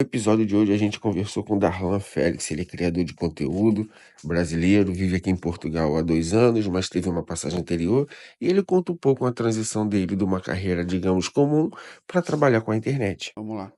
episódio de hoje a gente conversou com Darlan Félix, ele é criador de conteúdo brasileiro, vive aqui em Portugal há 2 anos, mas teve uma passagem anterior, e ele conta um pouco a transição dele de uma carreira, digamos, comum para trabalhar com a internet. Vamos lá.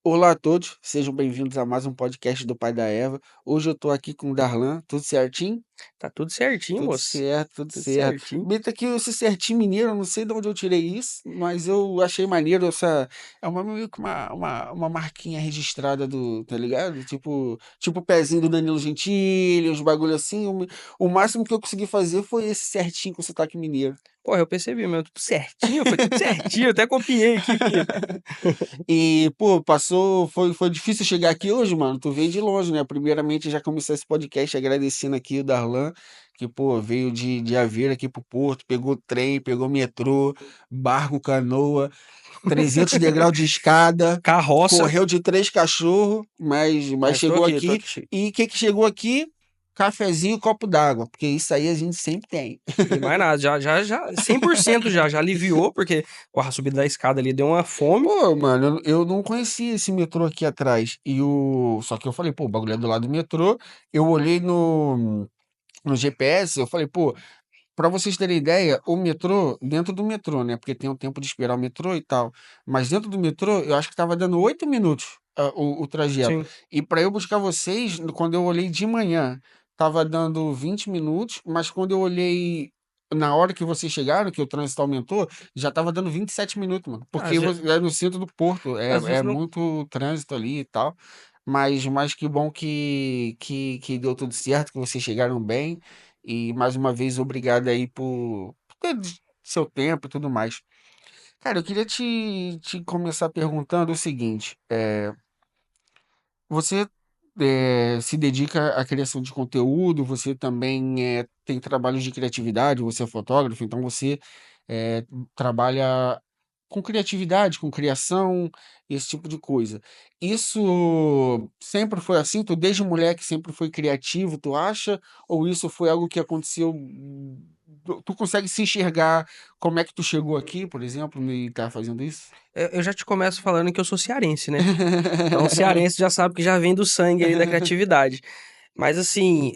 Olá a todos, sejam bem-vindos a mais um podcast do Pai da Eva. Hoje eu tô aqui com o Darlan, tudo certinho? Tá tudo certinho, Tudo moço. certo, tudo Tudo certo. certinho. Bem, tá aqui esse certinho mineiro, eu não sei de onde eu tirei isso, mas eu achei maneiro essa. É meio que uma marquinha registrada do, tá ligado? Tipo o pezinho do Danilo Gentili, os bagulho assim. O máximo que eu consegui fazer foi esse certinho com o sotaque mineiro. Porra, eu percebi mesmo, tudo certinho, foi tudo certinho, eu até copiei aqui, filho. E, pô, foi difícil chegar aqui hoje, mano. Tu veio de longe, né? Primeiramente, já começar esse podcast agradecendo aqui o Darlan, que, pô, veio de Aveiro aqui pro Porto, pegou trem, pegou metrô, barco, canoa, 300 degraus de escada, Carroça. correu de 3 cachorros, mas Tô chegou aqui, aqui. E o que que chegou aqui? Cafezinho e copo d'água, porque isso aí a gente sempre tem. E mais nada, já, 100% já aliviou, porque a subida da escada ali deu uma fome. Pô, mano, eu não conhecia esse metrô aqui atrás. Só que eu falei, pô, o bagulho é do lado do metrô. Eu olhei no GPS, eu falei, pô, pra vocês terem ideia, o metrô, dentro do metrô, né? Porque tem um tempo de esperar o metrô e tal. Mas dentro do metrô, eu acho que tava dando 8 minutos o trajeto. Sim. E pra eu buscar vocês, quando eu olhei de manhã, tava dando 20 minutos, mas quando eu olhei na hora que vocês chegaram, que o trânsito aumentou, já tava dando 27 minutos, mano. Porque é no centro do Porto, Às é vezes não. muito trânsito ali e tal. Mas que bom que deu tudo certo, que vocês chegaram bem. E mais uma vez, obrigado aí por ter seu tempo e tudo mais. Cara, eu queria te começar perguntando o seguinte: você se dedica à criação de conteúdo, você também tem trabalhos de criatividade, você é fotógrafo, então você é, trabalha com criatividade, com criação, esse tipo de coisa. Isso sempre foi assim? Tu desde moleque sempre foi criativo, tu acha? Ou isso foi algo que aconteceu? Tu consegue se enxergar como é que tu chegou aqui, por exemplo, e tá fazendo isso? Eu já te começo falando que eu sou cearense, né? Então, o cearense já sabe que já vem do sangue aí da criatividade. Mas assim,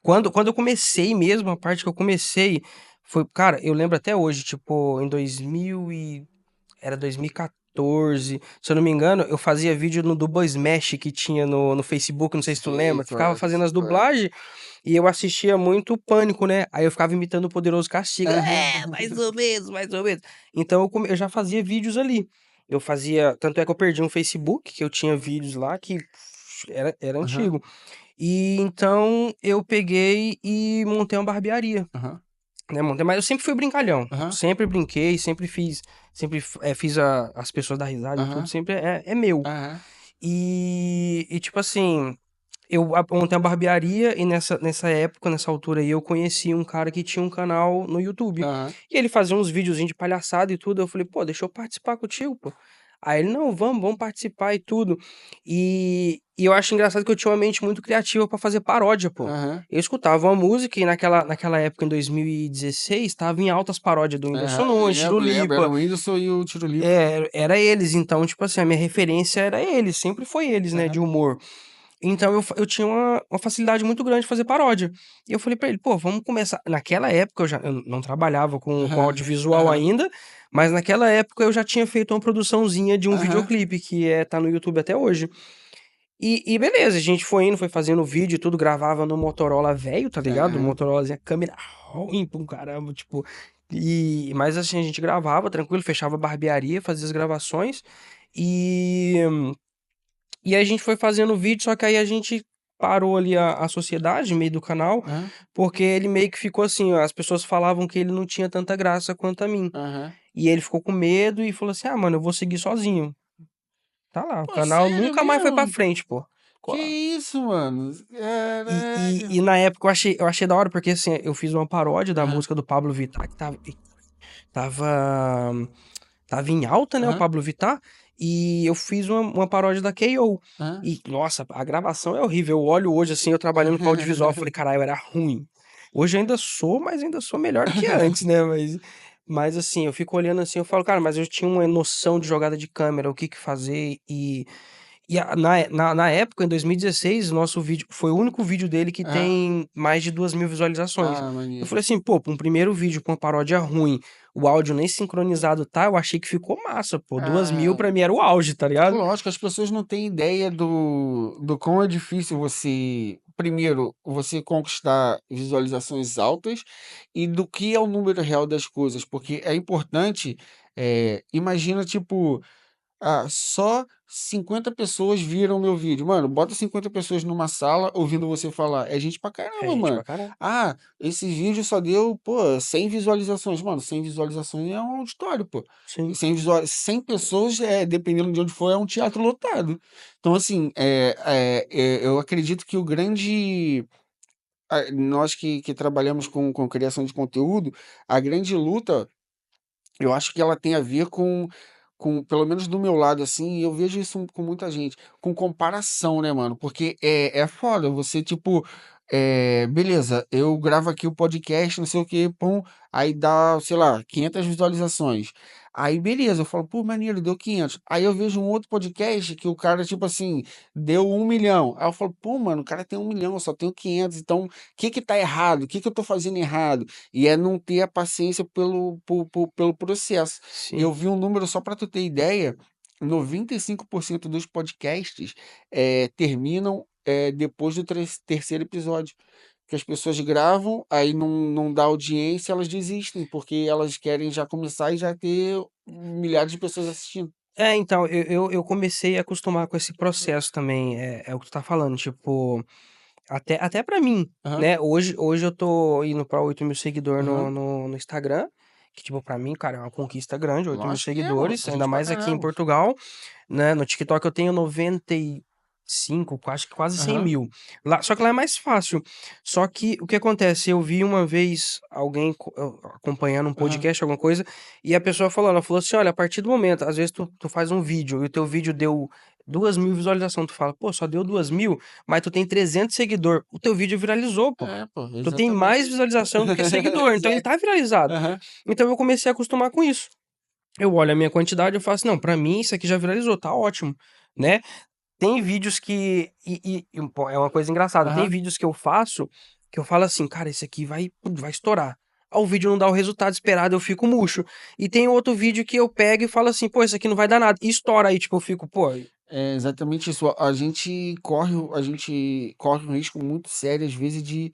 quando eu comecei mesmo, a parte que eu comecei foi, cara, eu lembro até hoje, tipo, em 2014, se eu não me engano, eu fazia vídeo no Dubla Smash que tinha no Facebook, não sei se tu lembra, ficava fazendo as dublagens e eu assistia muito o Pânico, né? Aí eu ficava imitando o Poderoso Castigo. Mais ou menos, mais ou menos. Então eu já fazia vídeos ali. Eu fazia, tanto é que eu perdi um Facebook, que eu tinha vídeos lá que era Aham, antigo. E então eu peguei e montei uma barbearia, aham, né? Mas eu sempre fui brincalhão. aham, Sempre brinquei, sempre fiz as pessoas dar risada e tudo, aham, sempre é meu. aham, E tipo assim, eu montei uma barbearia e nessa época, nessa altura aí, eu conheci um cara que tinha um canal no YouTube. aham. E ele fazia uns videozinhos de palhaçada e tudo. Eu falei, pô, deixa eu participar contigo, pô. Aí ele, não, vamos participar e tudo. E eu acho engraçado que eu tinha uma mente muito criativa pra fazer paródia, pô. Aham, Eu escutava uma música e naquela época, em 2016, tava em altas paródias do Whindersson aham. Nunes, Lembro, era Tirulipa. o Whindersson e o Tiro Lipa. Era eles, então, tipo assim, a minha referência era eles, sempre foi eles, né, de Aham, humor. Então eu tinha uma facilidade muito grande de fazer paródia. E eu falei pra ele, pô, vamos começar. Naquela época eu não trabalhava com aham, audiovisual aham, ainda, mas naquela época eu já tinha feito uma produçãozinha de um aham, videoclipe que tá no YouTube até hoje. E beleza, a gente foi indo, foi fazendo vídeo e tudo, gravava no Motorola velho, tá ligado? aham, Motorolazinha, câmera ruim pra um caramba, tipo. Mas assim, a gente gravava tranquilo, fechava a barbearia, fazia as gravações. E e aí a gente foi fazendo vídeo, só que aí a gente parou ali a sociedade, no meio do canal, aham, porque ele meio que ficou assim, ó, as pessoas falavam que ele não tinha tanta graça quanto a mim. aham. E ele ficou com medo e falou assim: ah, mano, eu vou seguir sozinho. Tá lá, o Pô, canal sério nunca mais foi pra mesmo? frente, pô. Que isso, mano? E, Caraca. e, e na época eu achei da hora, porque assim, eu fiz uma paródia da Aham, música do Pablo Vittar, que tava, tava em alta, né, o aham, Pablo Vittar, e eu fiz uma paródia da K.O. aham. E, nossa, a gravação é horrível. Eu olho hoje, assim, eu trabalhando com audiovisual, eu falei, caralho, eu era ruim. Hoje eu ainda sou, mas ainda sou melhor do que antes, né, mas... Mas assim, eu fico olhando assim, eu falo, cara, mas eu tinha uma noção de jogada de câmera, o que que fazer na época, em 2016, nosso vídeo foi o único vídeo dele que Aham. tem mais de 2.000 visualizações. Ah, Eu maneiro. falei assim, pô, pra um primeiro vídeo com uma paródia ruim, o áudio nem sincronizado tá, eu achei que ficou massa, pô. 2.000 Ah, pra mim era o auge, tá ligado? lógico, as pessoas não têm ideia do quão é difícil você, primeiro, você conquistar visualizações altas e do que é o número real das coisas, porque é importante, imagina, tipo, só 50 pessoas viram meu vídeo. Mano, bota 50 pessoas numa sala ouvindo você falar. É gente pra É caramba, gente mano. pra caralho. Esse vídeo só deu, pô, 100 visualizações. Mano, 100 visualizações é um auditório, pô. Sim. 100 pessoas, dependendo de onde for, é um teatro lotado. Então, assim, eu acredito que o grande. Nós que trabalhamos com criação de conteúdo, a grande luta eu acho que ela tem a ver pelo menos do meu lado, assim, e eu vejo isso com muita gente, com comparação, né, mano? Porque é foda, você, tipo, beleza, eu gravo aqui o podcast, não sei o que, pum, aí dá, sei lá, 500 visualizações. Aí, beleza, eu falo, pô, maneiro, deu 500. Aí eu vejo um outro podcast que o cara, tipo assim, deu 1 milhão. Aí eu falo, pô, mano, o cara tem 1 milhão, eu só tenho 500, então o que que tá errado? O que que eu tô fazendo errado? E é não ter a paciência pelo processo. Eu Sim. vi um número, só para tu ter ideia, 95% dos podcasts terminam depois do terceiro episódio. Que as pessoas gravam, aí não dá audiência, elas desistem, porque elas querem já começar e já ter milhares de pessoas assistindo. É, então, eu comecei a acostumar com esse processo também, é o que tu tá falando, tipo, até pra mim, Aham, né? Hoje eu tô indo pra 8.000 seguidores no, aham. no, no Instagram, que, tipo, pra mim, cara, é uma conquista grande, 8.000 Lógico que é, mano. seguidores, ainda Gente pra mais aqui em caramba. Portugal, né? No TikTok eu tenho 95, acho que quase 100 Aham, mil. Só que lá é mais fácil. Só que o que acontece? Eu vi uma vez alguém acompanhando um aham. podcast, alguma coisa, e a pessoa falou, ela falou assim: olha, a partir do momento, às vezes tu faz um vídeo e o teu vídeo deu 2.000 visualizações, tu fala, pô, só deu 2.000, mas tu tem 300 seguidores, o teu vídeo viralizou, pô. É, pô, Tu tem mais exatamente. visualização do que seguidor, então ele Exato. tá viralizado. Aham. Então eu comecei a acostumar com isso. Eu olho a minha quantidade, eu faço, não, pra mim isso aqui já viralizou, tá ótimo, né? Tem vídeos que. Pô, é uma coisa engraçada. Tem Aham. vídeos que eu faço que eu falo assim, cara, esse aqui vai estourar. Aí o vídeo não dá o resultado esperado, eu fico murcho. E tem outro vídeo que eu pego e falo assim, pô, esse aqui não vai dar nada. E estoura aí, tipo, eu fico, pô. É exatamente isso. A gente corre um risco muito sério, às vezes, de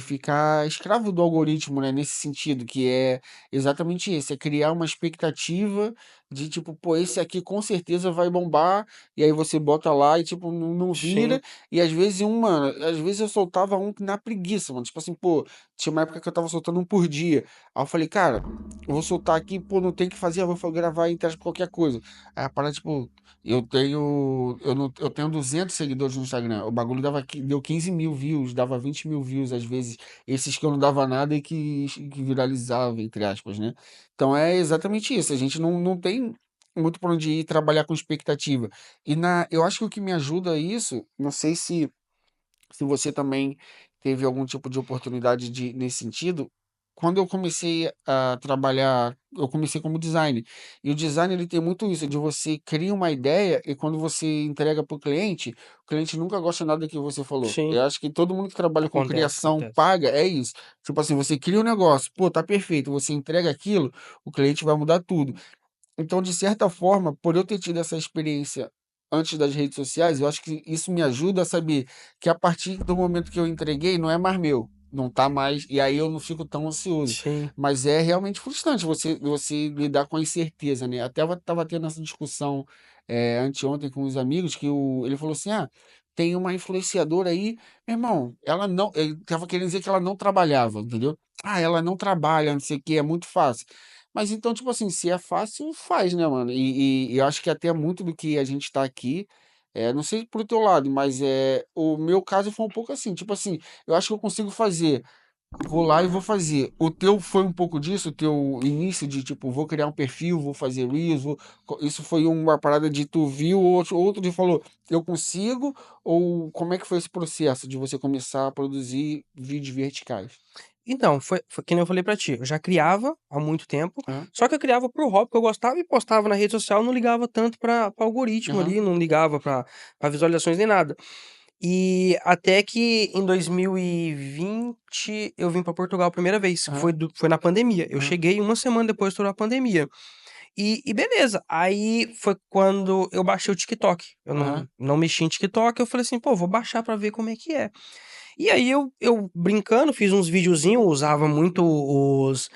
ficar escravo do algoritmo, né? Nesse sentido, que é exatamente esse, é criar uma expectativa de tipo, pô, esse aqui com certeza vai bombar, e aí você bota lá e tipo, não vira, Sim, e às vezes eu soltava um na preguiça, mano. Tipo assim, pô, tinha uma época que eu tava soltando um por dia. Aí eu falei, cara, eu vou soltar aqui, pô, não tem o que fazer, eu vou gravar em teste qualquer coisa. Aí a parada, tipo. Eu tenho 200 seguidores no Instagram. O bagulho deu 15 mil views, dava 20 mil views às vezes. Esses que eu não dava nada e que viralizava, entre aspas, né? Então é exatamente isso. A gente não tem muito por onde ir trabalhar com expectativa. Eu acho que o que me ajuda a isso, não sei se você também teve algum tipo de oportunidade nesse sentido. Quando eu comecei a trabalhar, eu comecei como designer. E o design ele tem muito isso, de você cria uma ideia e quando você entrega para o cliente nunca gosta nada do que você falou. sim. Eu acho que todo mundo que trabalha com Acontece, criação acontece. paga, é isso. Tipo assim, você cria um negócio, pô, tá perfeito, você entrega aquilo, o cliente vai mudar tudo. Então, de certa forma, por eu ter tido essa experiência antes das redes sociais, eu acho que isso me ajuda a saber que a partir do momento que eu entreguei, não é mais meu, não tá mais, e aí eu não fico tão ansioso. Sim. Mas é realmente frustrante você lidar com a incerteza, né? Até eu tava tendo essa discussão anteontem com os amigos, ele falou assim: tem uma influenciadora aí, meu irmão, ela não. Ele tava querendo dizer que ela não trabalhava, entendeu? Ela não trabalha, não sei o que, é muito fácil. Mas então, tipo assim, se é fácil, faz, né, mano? E eu acho que até muito do que a gente tá aqui, não sei pro teu lado, mas o meu caso foi um pouco assim, tipo assim, eu acho que eu consigo fazer, vou lá e vou fazer. O teu foi um pouco disso, o teu início de tipo, vou criar um perfil, vou fazer Reels, isso foi uma parada de tu viu, outro te falou, eu consigo, ou como é que foi esse processo de você começar a produzir vídeos verticais? Então, foi que nem eu falei pra ti, eu já criava há muito tempo, Aham. só que eu criava por hobby, porque eu gostava e postava na rede social, não ligava tanto pra algoritmo Aham. ali, não ligava pra visualizações nem nada. E até que em 2020 eu vim pra Portugal a primeira vez, que Aham. foi na pandemia. Eu Aham. cheguei uma semana depois estourou a pandemia. E beleza, aí foi quando eu baixei o TikTok. Eu Aham. não mexi em TikTok, eu falei assim, pô, vou baixar pra ver como é que é. E aí eu brincando, fiz uns videozinhos, usava muito os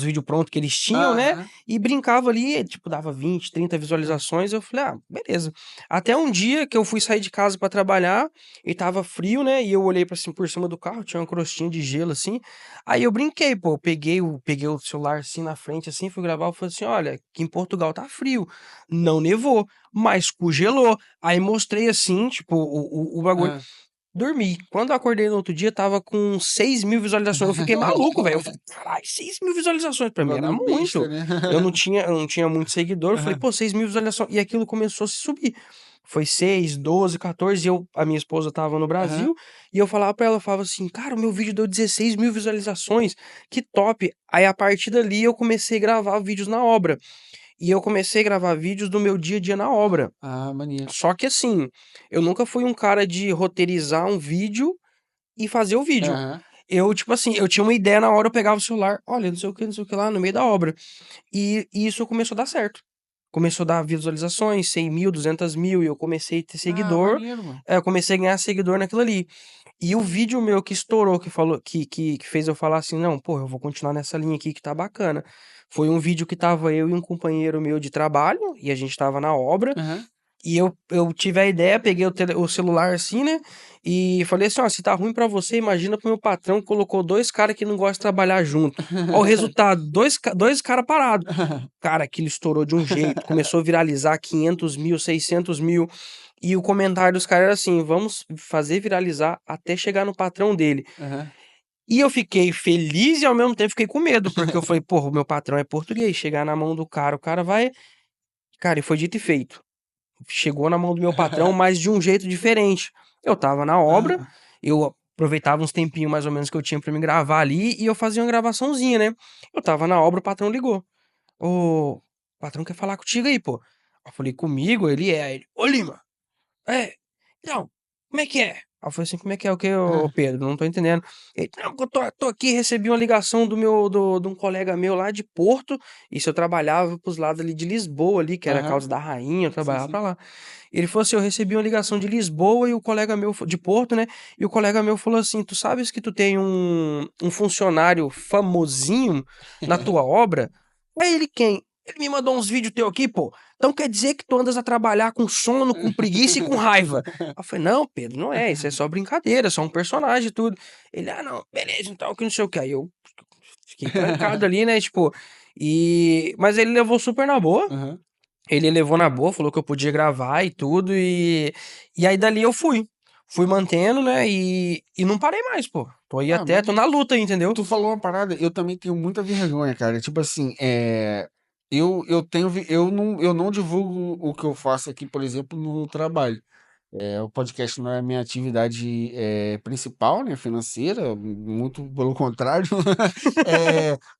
vídeos prontos que eles tinham, né? Aham. E brincava ali, tipo, dava 20, 30 visualizações. Eu falei, ah, beleza. Até um dia que eu fui sair de casa pra trabalhar e tava frio, né? E eu olhei pra, assim, por cima do carro, tinha uma crostinha de gelo assim. Aí eu brinquei, pô, peguei o celular assim na frente, assim, fui gravar. Eu falei assim: olha, aqui em Portugal tá frio, não nevou, mas congelou. Aí mostrei assim, tipo, o bagulho. Hã. Dormi. Quando eu acordei no outro dia, tava com 6.000 visualizações. Eu fiquei maluco, velho. Eu falei, caralho, 6.000 visualizações pra mim era Bagulho besta, muito. né. Eu não tinha muito seguidor. Eu falei, Aham. pô, 6.000 visualizações. E aquilo começou a se subir. Foi 6, 12, 14. A minha esposa tava no Aham. Brasil. E eu falava pra ela, eu falava assim, cara, o meu vídeo deu 16.000 visualizações. Que top. Aí a partir dali eu comecei a gravar vídeos na obra. E eu comecei a gravar vídeos do meu dia a dia na obra. Ah, maneiro. Só que assim, eu nunca fui um cara de roteirizar um vídeo e fazer o vídeo. Aham. Eu, tipo assim, eu tinha uma ideia na hora, eu pegava o celular, olha, não sei o que lá, no meio da obra. E isso começou a dar certo. Começou a dar visualizações, 100.000, 200.000, e eu comecei a ter Ah, seguidor, maneiro, mano. eu comecei a ganhar seguidor naquilo ali. E o vídeo meu que estourou, que falou, que fez eu falar assim, não, pô, eu vou continuar nessa linha aqui que tá bacana. Foi um vídeo que tava eu e um companheiro meu de trabalho, e a gente tava na obra, Aham. e eu tive a ideia, peguei o celular assim, né? E falei assim: ó, se tá ruim pra você, imagina pro meu patrão que colocou dois caras que não gostam de trabalhar junto. Ó, o resultado: dois caras parados. Cara, aquilo estourou de um jeito, começou a viralizar 500.000, 600.000. E o comentário dos caras era assim: vamos fazer viralizar até chegar no patrão dele. Aham. E eu fiquei feliz e ao mesmo tempo fiquei com medo, porque eu falei: porra, o meu patrão é português, chegar na mão do cara, o cara vai. Cara, e foi dito e feito. Chegou na mão do meu patrão, mas de um jeito diferente. Eu estava na obra, Aham. eu aproveitava uns tempinhos mais ou menos que eu tinha pra me gravar ali e eu fazia uma gravaçãozinha, né. Eu estava na obra, o patrão ligou: "Ô, o patrão quer falar contigo aí, pô". Eu falei: "Comigo?" Aí ele: "Ô Lima, é, então, como é que é?" Aí eu falei assim: "Como é que é o quê, ô Aham. Pedro? Não tô entendendo". Ele: "Não, porque eu tô aqui, recebi uma ligação de um colega meu lá de Porto", isso eu trabalhava para os lados ali de Lisboa ali, que era a Aham. Caldas da Rainha, eu Sim, trabalhava sim. pra lá. Ele falou assim: "Eu recebi uma ligação de Lisboa e o colega meu de Porto, né, e o colega meu falou assim: 'Tu sabes que tu tem um funcionário famosinho na tua obra?' Aí ele: 'Quem?' Ele me mandou uns vídeos teu aqui, pô. Então quer dizer que tu andas a trabalhar com sono, com preguiça e com raiva?" Aí eu falei: "Não, Pedro, não é, isso é só brincadeira, só um personagem e tudo". Ele: "Ah, não, beleza, então, que não sei o quê". Aí eu fiquei trancado ali, né, tipo, mas ele levou super na boa. Aham. Ele levou na boa, falou que eu podia gravar e tudo, e aí dali eu fui mantendo, né, e não parei mais, pô. Tô aí Ah, até tô na maneiro. luta aí, entendeu? Tu falou uma parada, eu também tenho muita vergonha, cara. Tipo assim, eu não divulgo o que eu faço aqui, por exemplo, no trabalho. O podcast não é a minha atividade principal, né, financeira, muito pelo contrário.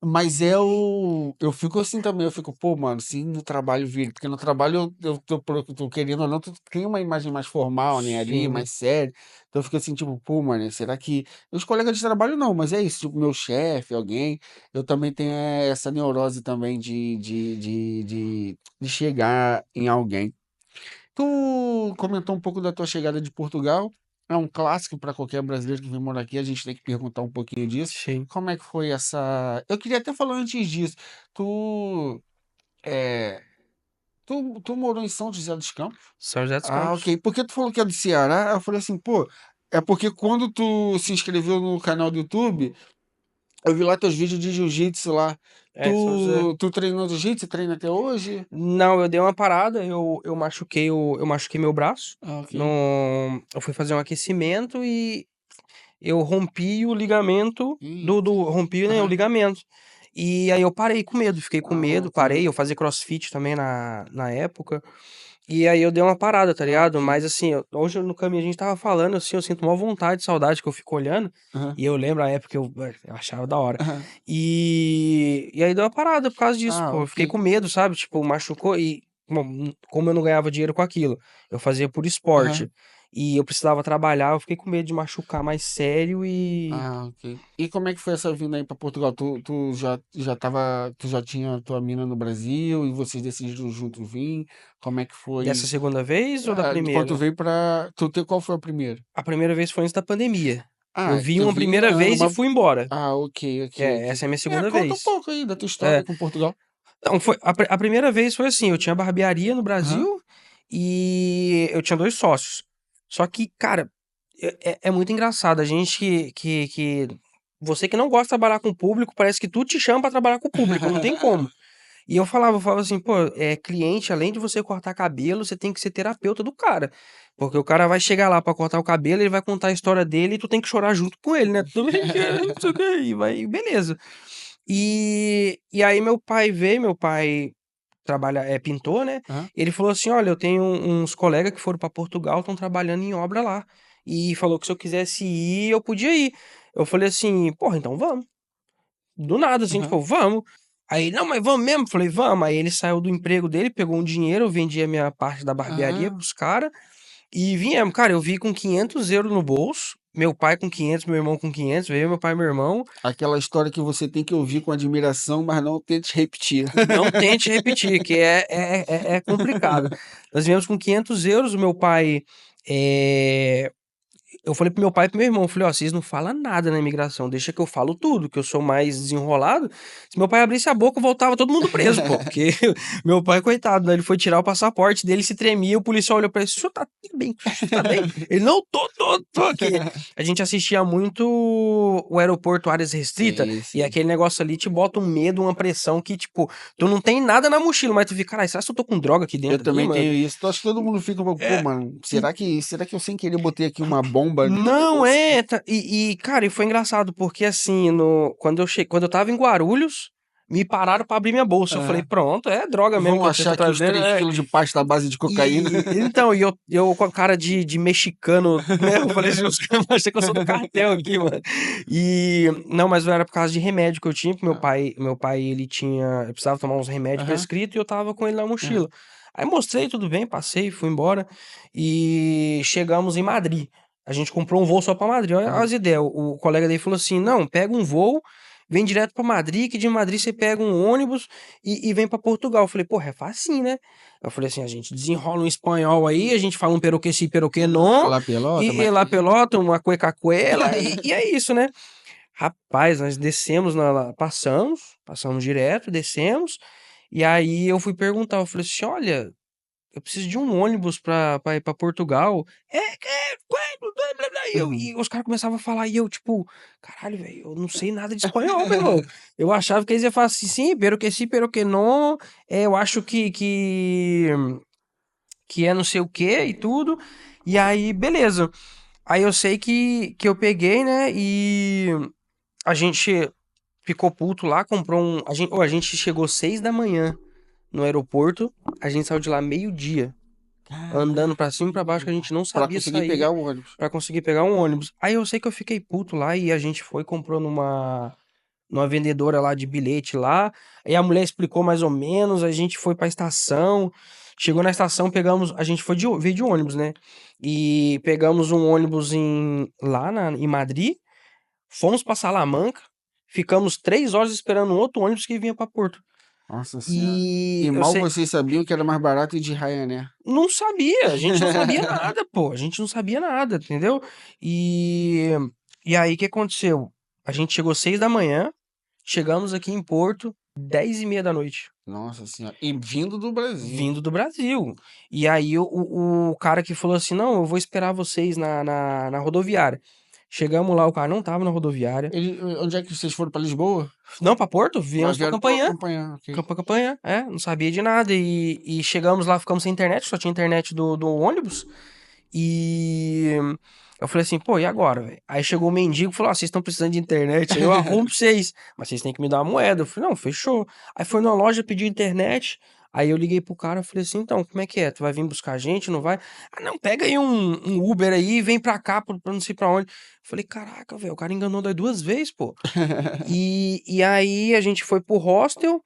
Mas eu fico assim também, eu fico, pô, mano, se no trabalho vir, porque no trabalho tô querendo ou não, tu tem uma imagem mais formal, né, ali, Sim. mais séria. Então eu fico assim, tipo, pô, mano, será que. Os colegas de trabalho não, mas é isso, tipo, meu chefe, alguém, eu também tenho essa neurose também de chegar em alguém. Tu comentou um pouco da tua chegada de Portugal. É um clássico para qualquer brasileiro que vem morar aqui. A gente tem que perguntar um pouquinho disso. Sim. Como é que foi essa? Eu queria até falar antes disso. Tu, é, tu morou em São José dos Campos? São José dos Ah, Campos. ok. Porque tu falou que é do Ceará? Eu falei assim, pô, é porque quando tu se inscreveu no canal do YouTube, eu vi lá teus vídeos de jiu-jitsu lá. É, São José. Tu treinou jiu-jitsu? Treina até hoje? Não, eu dei uma parada, eu machuquei meu braço. Ah, ok. Eu fui fazer um aquecimento e eu rompi o ligamento Ih, rompi, né, o aham. ligamento. E aí eu parei com medo, fiquei com Ah, medo, ok. parei. Eu fazia CrossFit também na época. E aí eu dei uma parada, tá ligado? Ok. Mas assim, hoje no caminho a gente tava falando, assim, eu sinto uma vontade, saudade que eu fico olhando. Aham, E eu lembro a época que eu achava da hora. aham. E aí deu uma parada por causa disso, Ah, pô. Eu fiquei ok. com medo, sabe? Tipo, machucou e bom, como eu não ganhava dinheiro com aquilo, eu fazia por Aham. esporte. E eu precisava trabalhar, eu fiquei com medo de machucar mais sério e Ah, ok. E como é que foi essa vinda aí pra Portugal? Tu já tinha tua mina no Brasil e vocês decidiram juntos vir? Como é que dessa foi? segunda vez ou da Quando tu primeira? veio qual foi a primeira? A primeira vez foi antes da pandemia. Eu Ah, vim tu uma vinha, primeira vez e fui embora. ok, ok, É, ok. essa é a minha segunda Conta um vez. pouco aí da tua É. história com Portugal. Não, foi, a primeira vez foi assim, eu tinha barbearia no Aham. Brasil e eu tinha 2 sócios. Só que, cara, é muito engraçado. A gente Você que não gosta de trabalhar com o público, parece que tu te chama pra trabalhar com o público, não tem como. E eu falava assim, pô, cliente, além de você cortar cabelo, você tem que ser terapeuta do cara. Porque o cara vai chegar lá pra cortar o cabelo, ele vai contar a história dele e tu tem que chorar junto com ele, né? Tudo bem, cara, não sei o que, e vai, beleza. E aí meu pai veio, meu pai trabalha, é pintor, né? Aham, Ele falou assim: olha, eu tenho uns colegas que foram pra Portugal, estão trabalhando em obra lá. E falou que se eu quisesse ir, eu podia ir. Eu falei assim, porra, então vamos. Do nada, assim, aham, tipo, vamos. Aí, não, mas vamos mesmo? Falei, vamos. Aí ele saiu do emprego dele, pegou um dinheiro, eu vendi a minha parte da barbearia aham. pros caras. E viemos, cara, eu vi com 500 euros no bolso. Meu pai com 500, meu irmão com 500, veio meu pai e meu irmão. Aquela história que você tem que ouvir com admiração, mas não tente repetir. Não tente repetir, que é complicado. Nós viemos com 500 euros, o meu pai. eh, Eu falei pro meu pai e pro meu irmão, falei, ó, vocês não falam nada na imigração, deixa que eu falo tudo, que eu sou mais desenrolado. Se meu pai abrisse a boca, voltava todo mundo preso, pô, porque meu pai, coitado, né, ele foi tirar o passaporte dele, se tremia, o policial olhou pra ele, o senhor tá tudo bem, o senhor tá bem? Ele, não, tô aqui. A gente assistia muito o aeroporto Áreas Restritas, Sim, e sim. aquele negócio ali te bota um medo, uma pressão que, tipo, tu não tem nada na mochila, mas tu fica, caralho, será que eu tô com droga aqui Eu dentro aqui, também mano? tenho isso. Então, acho que todo mundo fica, pô, É, mano, e será que eu sem querer botei aqui uma bomba? Meu não Deus. é, cara, e foi engraçado, porque assim, quando eu tava em Guarulhos, me pararam pra abrir minha bolsa. Eu falei, É. pronto, é droga mesmo Vão que eu tô achar que os trazendo. 3 quilos de pasta à base de cocaína. E então, eu com a cara de mexicano, né? Eu falei assim, os caras vão achar que eu sou do cartel aqui, mano. E não, mas não era por causa de remédio que eu tinha, porque Ah, meu pai, eu precisava tomar uns remédios aham, prescritos e eu tava com ele na é, mochila. Aí mostrei, tudo bem, passei, fui embora e chegamos em Madrid. A gente comprou um voo só pra Madrid. Olha aham, as ideias. O colega dele falou assim: não, pega um voo, vem direto pra Madrid, que de Madrid você pega um ônibus e vem pra Portugal. Eu falei, porra, é facinho, né? Eu falei assim: a gente desenrola um espanhol aí, a gente fala um peroque si, peroque aham. não, La pelota, e lá Madrid. pelota, uma cueca-cuela, e é isso, né? Rapaz, nós descemos, passamos direto, descemos, e aí eu fui perguntar, eu falei assim: olha, eu preciso de um ônibus pra ir pra Portugal. Blá, blá, blá. Uhum. E os caras começavam a falar, e eu, tipo, caralho, velho, eu não sei nada de espanhol, meu irmão. Eu achava que eles iam falar assim, sim, pero que não, eu acho que é não sei o que e tudo. E aí, beleza. Aí eu sei que eu peguei, né, e a gente ficou puto lá, comprou um. A gente chegou 6 da manhã no aeroporto, a gente saiu de lá meio-dia andando pra cima e pra baixo que a gente não Pra sabia conseguir sair pegar o ônibus. pra conseguir pegar um ônibus. Aí eu sei que eu fiquei puto lá e a gente foi e comprou numa vendedora lá de bilhete lá. Aí a mulher explicou mais ou menos, a gente foi pra estação. Chegou na estação, a gente veio de ônibus, né? E pegamos um ônibus em Madrid, fomos pra Salamanca, ficamos 3 horas esperando um outro ônibus que vinha pra Porto. Nossa senhora. E E eu mal sei, vocês sabiam que era mais barato ir de Ryanair. não sabia, a gente não sabia nada, pô. A gente não sabia nada, entendeu? E, e aí, o que aconteceu? A gente chegou 6 da manhã, chegamos aqui em Porto, 10h30 da noite, Nossa senhora. E vindo do Brasil. vindo do Brasil. E aí, o cara que falou assim: não, eu vou esperar vocês na rodoviária. Chegamos lá, o cara não tava na rodoviária. Onde é que vocês foram? Pra Lisboa? Não, pra Porto, Mas viemos pra vieram pra Campanhã. acompanhar, ok. Campo Campanha, não sabia de nada. E chegamos lá, ficamos sem internet, só tinha internet do ônibus. E eu falei assim, pô, e agora, velho? Aí chegou o mendigo e falou: ó, vocês estão precisando de internet, aí eu arrumo pra vocês, mas vocês têm que me dar uma moeda. Eu falei, não, fechou. Aí foi na loja, pediu internet, Aí eu liguei pro cara, falei assim, então, como é que é? Tu vai vir buscar a gente, não vai? Ah, não, pega aí um Uber aí, vem pra cá, pra não sei pra onde. Falei, caraca, velho, o cara enganou nós 2 vezes, pô. E aí a gente foi pro hostel,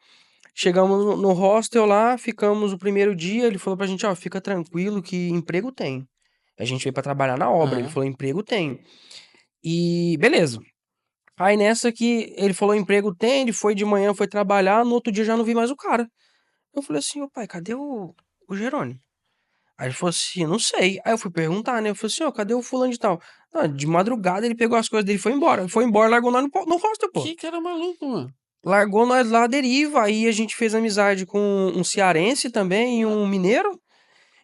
chegamos no hostel lá, ficamos o primeiro dia, ele falou pra gente, ó, fica tranquilo que emprego tem. A gente veio pra trabalhar na obra, ele Aham. falou, emprego tem. E beleza. Aí nessa que ele falou, emprego tem, ele foi de manhã, foi trabalhar, no outro dia já não vi mais o cara. Eu falei assim, ô pai, cadê o Jerônimo? Aí ele falou assim, não sei. Aí eu fui perguntar, né? Eu falei assim, ó, cadê o fulano de tal? Ah, de madrugada ele pegou as coisas dele e foi embora. Foi embora, largou nós no hostel, pô. Que cara maluco, mano. Largou nós lá à deriva. Aí a gente fez amizade com um cearense também e um mineiro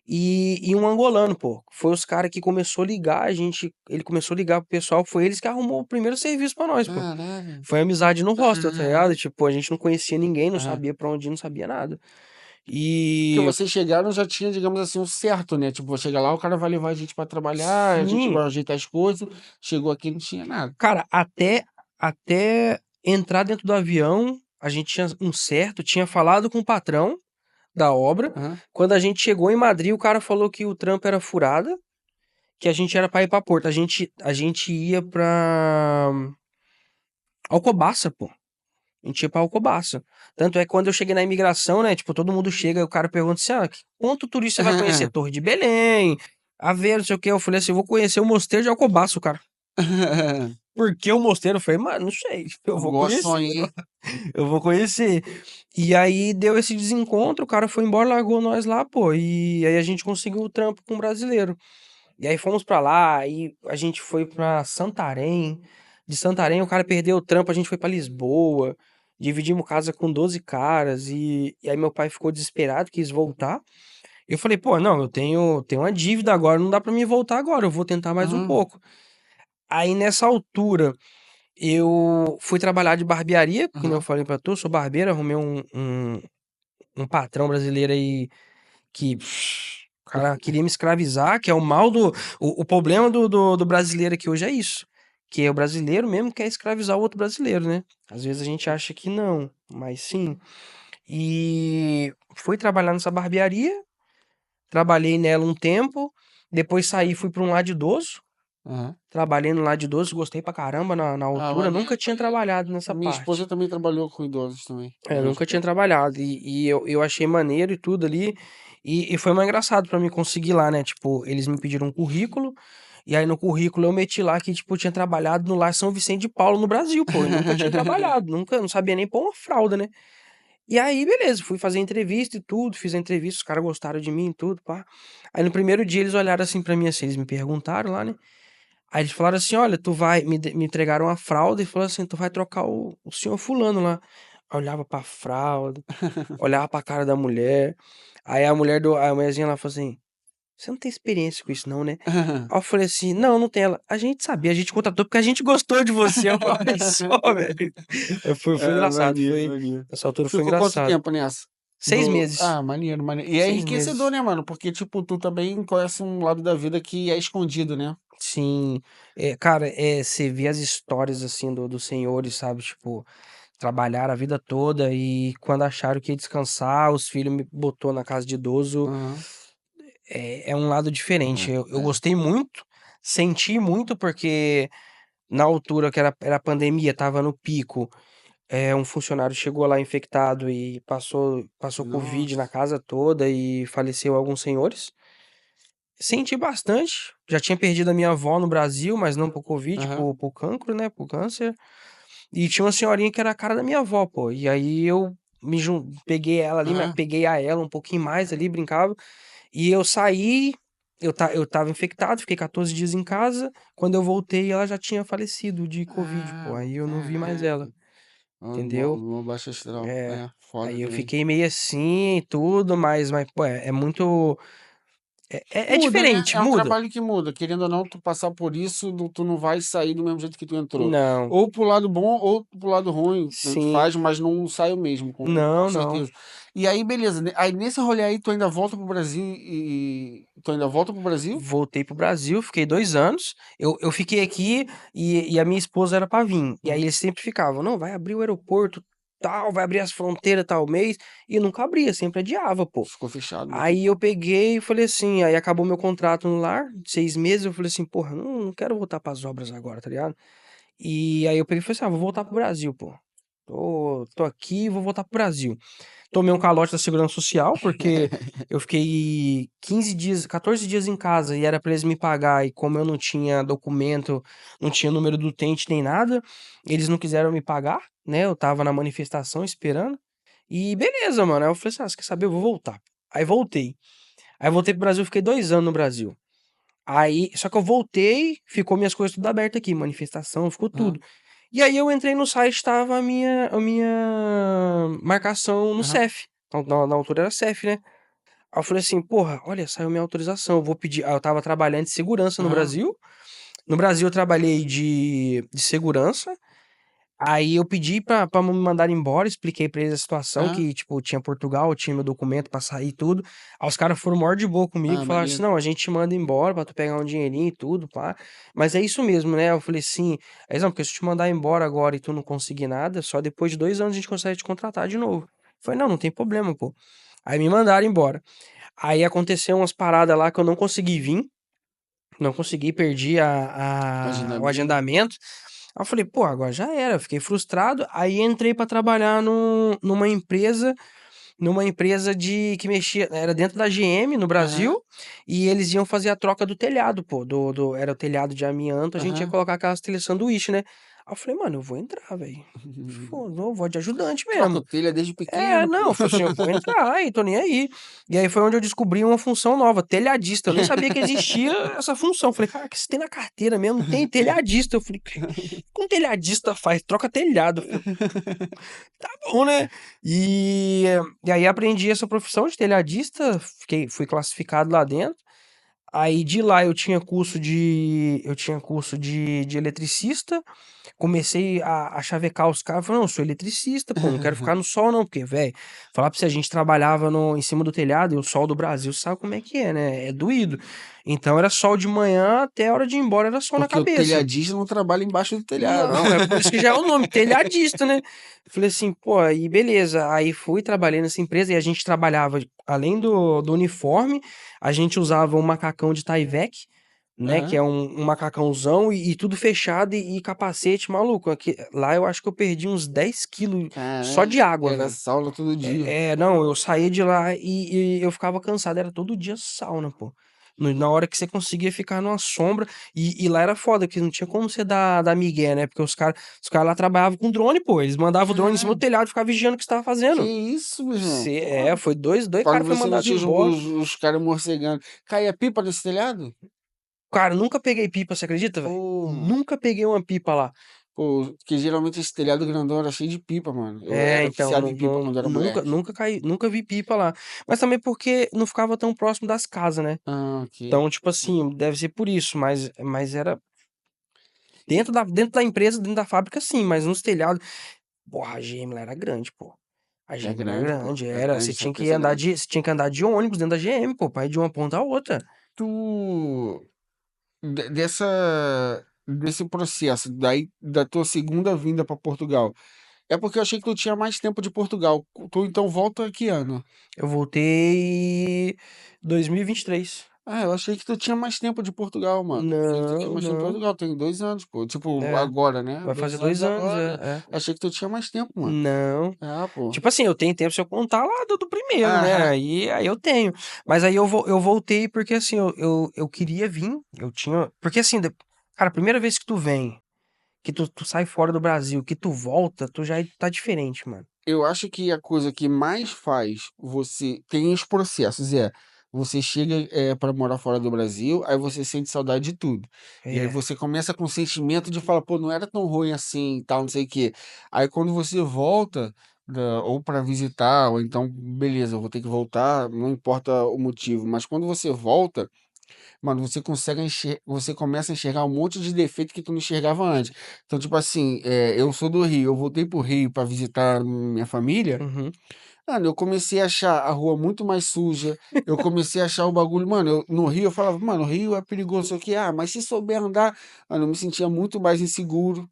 e um angolano, pô. Foi os caras que começou a ligar, a gente... Ele começou a ligar pro pessoal, foi eles que arrumou o primeiro serviço pra nós, pô. Caraca. Foi amizade no hostel, tá ligado? Tipo, a gente não conhecia ninguém, não Aham. sabia pra onde ir, não sabia nada. Porque E... vocês chegaram já tinha, digamos assim, um certo, né? Tipo, vou chegar lá, o cara vai levar a gente pra trabalhar, a gente Sim, vai ajeitar as coisas. Chegou aqui, não tinha nada. cara, até entrar dentro do avião, a gente tinha um certo, tinha falado com o patrão da obra. Aham. Quando a gente chegou em Madrid, o cara falou que o trampo era furada, que a gente era pra ir pra Porto. A gente ia pra Alcobaça, pô. A gente ia pra Alcobaça. Tanto é que quando eu cheguei na imigração, né? Tipo, todo mundo chega e o cara pergunta assim: ah, quanto turista você vai conhecer? Torre de Belém, Aveiro, não sei o quê. Eu falei assim: eu vou conhecer o Mosteiro de Alcobaça, cara. Por que o mosteiro? Eu falei, mano, não sei. Eu vou Boa conhecer. sonho, hein? Eu vou conhecer. E aí deu esse desencontro, o cara foi embora, largou nós lá, pô. E aí a gente conseguiu o trampo com um brasileiro. E aí fomos pra lá, aí a gente foi pra Santarém. De Santarém o cara perdeu o trampo, a gente foi pra Lisboa. Dividimos casa com 12 caras. E aí meu pai ficou desesperado, quis voltar. Eu falei, pô, não, eu tenho uma dívida agora, não dá pra mim voltar agora, eu vou tentar mais um Aham. pouco. Aí nessa altura. Eu fui trabalhar de barbearia, que nem eu Aham. falei pra tu, sou barbeiro, arrumei um patrão brasileiro aí que o cara queria me escravizar, que é o mal do. O problema do brasileiro aqui hoje é isso. Que é o brasileiro mesmo quer escravizar o outro brasileiro, né? Às vezes a gente acha que não, mas sim. E fui trabalhar nessa barbearia, trabalhei nela um tempo, depois saí, fui pra um lar de idoso. Aham. Trabalhei no lar de idoso, gostei pra caramba na Ah, altura, nunca maneiro, tinha maneiro. trabalhado nessa Minha parte. esposa também trabalhou com idosos também, É, durante um nunca tinha tempo. trabalhado. E eu achei maneiro e tudo ali. E foi mais engraçado pra mim conseguir lá, né? Tipo, eles me pediram um currículo. E aí no currículo eu meti lá que, tipo, eu tinha trabalhado no Lar São Vicente de Paulo, no Brasil, pô. E nunca tinha trabalhado, nunca, não sabia nem pôr uma fralda, né? E aí, beleza, fui fazer entrevista e tudo, fiz a entrevista, os caras gostaram de mim e tudo, pá. Aí no primeiro dia eles olharam assim pra mim, assim, eles me perguntaram lá, né? Aí eles falaram assim: olha, tu vai. Me entregaram a fralda e falaram assim: tu vai trocar o senhor Fulano lá. Aí eu olhava pra fralda, olhava pra cara da mulher. Aí a mulherzinha lá falou assim: você não tem experiência com isso, não, né? Aí eu falei assim: não, não tem ela. A gente sabia, a gente contratou porque a gente gostou de você. Eu falei só, velho. Foi É, engraçado, maneiro, foi. maneiro. Nessa altura foi Ficou quanto engraçado. tempo nessa? 6 meses. Maneiro, maneiro. E é 6 meses. enriquecedor, né, mano? Porque, tipo, tu também conhece um lado da vida que é escondido, né? Sim. É, cara, você vê as histórias assim dos senhores, sabe? Tipo. Trabalharam a vida toda e quando acharam que ia descansar, os filhos me botou na casa de idoso. Aham. É um lado diferente. Eu É. gostei muito, senti muito, porque na altura que era pandemia, tava no pico. Um funcionário chegou lá infectado e passou Covid na Nossa. casa toda e faleceu alguns senhores. Senti bastante. Já tinha perdido a minha avó no Brasil, mas não por Covid, Aham. por cancro, né? Por câncer. E tinha uma senhorinha que era a cara da minha avó, pô. E aí eu peguei ela ali, Aham. peguei a ela um pouquinho mais ali, brincava. E eu saí, eu tava infectado, fiquei 14 dias em casa. Quando eu voltei, ela já tinha falecido de Covid, pô. Ah, Aí eu não vi mais ela, caraca. entendeu? Uma baixa astral. É. É, foda Aí eu também. fiquei meio assim e tudo, mas pô, é muito. É Muda, né? diferente, É um muda. trabalho que muda. Querendo ou não, tu passar por isso, tu não vai sair do mesmo jeito que tu entrou. Não, Ou pro lado bom, ou pro lado ruim. Tanto sim, faz, mas não sai o mesmo, com não, não. certeza. E aí, beleza. Aí nesse rolê aí, tu ainda volta pro Brasil e. Tu ainda volta pro Brasil? Voltei pro Brasil, fiquei 2 anos. Eu fiquei aqui e a minha esposa era pra vir. E aí Uhum. eles sempre ficavam, não, vai abrir o aeroporto. tal, vai abrir as fronteiras tal mês, e nunca abria, sempre adiava, pô. Ficou fechado, né? Aí eu peguei e falei assim, aí acabou meu contrato no lar, 6 meses, eu falei assim, porra, não quero voltar pras obras agora, tá ligado? E aí eu peguei e falei assim, vou voltar pro Brasil, pô. Tô aqui, vou voltar pro Brasil. Tomei um calote da Segurança Social, porque eu fiquei 15 dias, 14 dias em casa e era pra eles me pagar. E como eu não tinha documento, não tinha número do utente nem nada, eles não quiseram me pagar, né? Eu tava na manifestação esperando. E beleza, mano. Aí eu falei assim: você quer saber? Eu vou voltar. Aí voltei. Aí voltei pro Brasil, fiquei 2 anos no Brasil. Aí, só que eu voltei, ficou minhas coisas tudo aberto aqui, manifestação, ficou tudo. E aí eu entrei no site, tava a minha marcação no CEF. Na altura era CEF, né? Aí eu falei assim, porra, olha, saiu minha autorização, eu vou pedir. Aí eu tava trabalhando de segurança no Brasil. No Brasil eu trabalhei de segurança. Aí eu pedi pra me mandar embora, expliquei pra eles a situação, que, tipo, tinha Portugal, tinha meu documento pra sair e tudo. Aí os caras foram maior de boa comigo, falaram assim, Maneiro. não, a gente te manda embora pra tu pegar um dinheirinho e tudo, pá. Mas é isso mesmo, né? Eu falei assim, eles, não, porque se eu te mandar embora agora e tu não conseguir nada, só depois de 2 anos a gente consegue te contratar de novo. Eu falei, não tem problema, pô. Aí me mandaram embora. Aí aconteceu umas paradas lá que eu não consegui vir, não consegui, perdi o agendamento. Aí eu falei, pô, agora já era, eu fiquei frustrado. Aí entrei pra trabalhar numa empresa de que mexia, era dentro da GM no Brasil, e eles iam fazer a troca do telhado, pô, era o telhado de amianto, a gente ia colocar aquelas telhas sanduíche, né? Aí eu falei, mano, eu vou entrar, velho. Eu vou de ajudante mesmo. Troca telha desde pequeno, Não, eu falei assim, eu vou entrar aí, tô nem aí. E aí foi onde eu descobri uma função nova, telhadista. Eu nem sabia que existia essa função. Eu falei, cara, que você tem na carteira mesmo? Tem telhadista. Eu falei, com telhadista faz? Troca telhado. Eu falei, tá bom, né? E aí aprendi essa profissão de telhadista, fui classificado lá dentro. Aí de lá eu tinha curso de eletricista, comecei a chavecar os caras, falei, não, eu sou eletricista, pô, não quero ficar no sol não, porque, velho, falar pra você, a gente trabalhava em cima do telhado, e o sol do Brasil, sabe como é que é, né? É doído. Então era sol de manhã, até a hora de ir embora era sol na Porque o cabeça. telhadista não trabalha embaixo do telhado. Não, é por isso que já é o nome, telhadista, né? Falei assim, pô, aí beleza. Aí fui, trabalhei nessa empresa e a gente trabalhava, além do uniforme, a gente usava um macacão de Tyvek, né? Que é um macacãozão e tudo fechado e capacete, maluco. Lá eu acho que eu perdi uns 10 quilos só de água, Era velho. sauna todo dia. Não, eu saía de lá e eu ficava cansado, era todo dia sauna, pô. Na hora que você conseguia ficar numa sombra, e lá era foda, que não tinha como você dar migué, né? Porque os caras lá trabalhavam com drone, pô. Eles mandavam o drone em cima do telhado e ficavam vigiando o que você tava Que fazendo. isso, meu irmão? Foi dois Quando caras que foi você não mandado tinha embora. os caras morcegando. Caía pipa nesse telhado? Cara, nunca peguei pipa, você acredita, velho? Porra. Nunca peguei uma pipa lá. Pô, porque geralmente esse telhado grandão era cheio de pipa, mano. Eu era Então, viciado em pipa quando era nunca, moleque. nunca caí, nunca vi pipa lá. Mas também porque não ficava tão próximo das casas, né? Ok. Então, tipo assim, deve ser por isso, mas era dentro da empresa, dentro da fábrica, sim, mas nos telhados. Porra, a GM lá era grande, pô. A É GM era grande, pô. grande, É era. grande, Você essa tinha que empresa é andar grande. de ônibus dentro da GM, pô, pra ir de uma ponta a outra. Tu. Desse processo, daí, da tua segunda vinda pra Portugal. É porque eu achei que tu tinha mais tempo de Portugal. Tu então volta que ano? Eu voltei em 2023. Ah, eu achei que tu tinha mais tempo de Portugal, mano. Achei que tu tinha Não, mais tempo de não. Portugal. Tem 2 anos, pô. Tipo, É, agora, né? vai fazer 2 anos 2 anos, agora. é. Achei que tu tinha mais tempo, mano. Não. Ah, pô. Tipo assim, eu tenho tempo se eu contar lá do primeiro, né? Aham. Aí eu tenho. Mas aí eu voltei porque assim, eu queria vir. Eu tinha. Porque assim, cara, a primeira vez que tu vem, que tu sai fora do Brasil, que tu volta, tu já tá diferente, mano. Eu acho que a coisa que mais faz você. Tem os processos, Você chega para morar fora do Brasil, aí você sente saudade de tudo. E aí É. você começa com o sentimento de falar, pô, não era tão ruim assim, e tal, não sei o quê. Aí quando você volta, ou para visitar, ou então, beleza, eu vou ter que voltar, não importa o motivo, mas quando você volta. Mano, você começa a enxergar um monte de defeito que tu não enxergava antes. Então, tipo assim, eu sou do Rio, eu voltei pro Rio pra visitar minha família. Uhum. Mano, eu comecei a achar a rua muito mais suja. Eu comecei a achar o bagulho, mano, no Rio eu falava, mano, o Rio é perigoso, sei o que, mas se souber andar, mano, eu me sentia muito mais inseguro.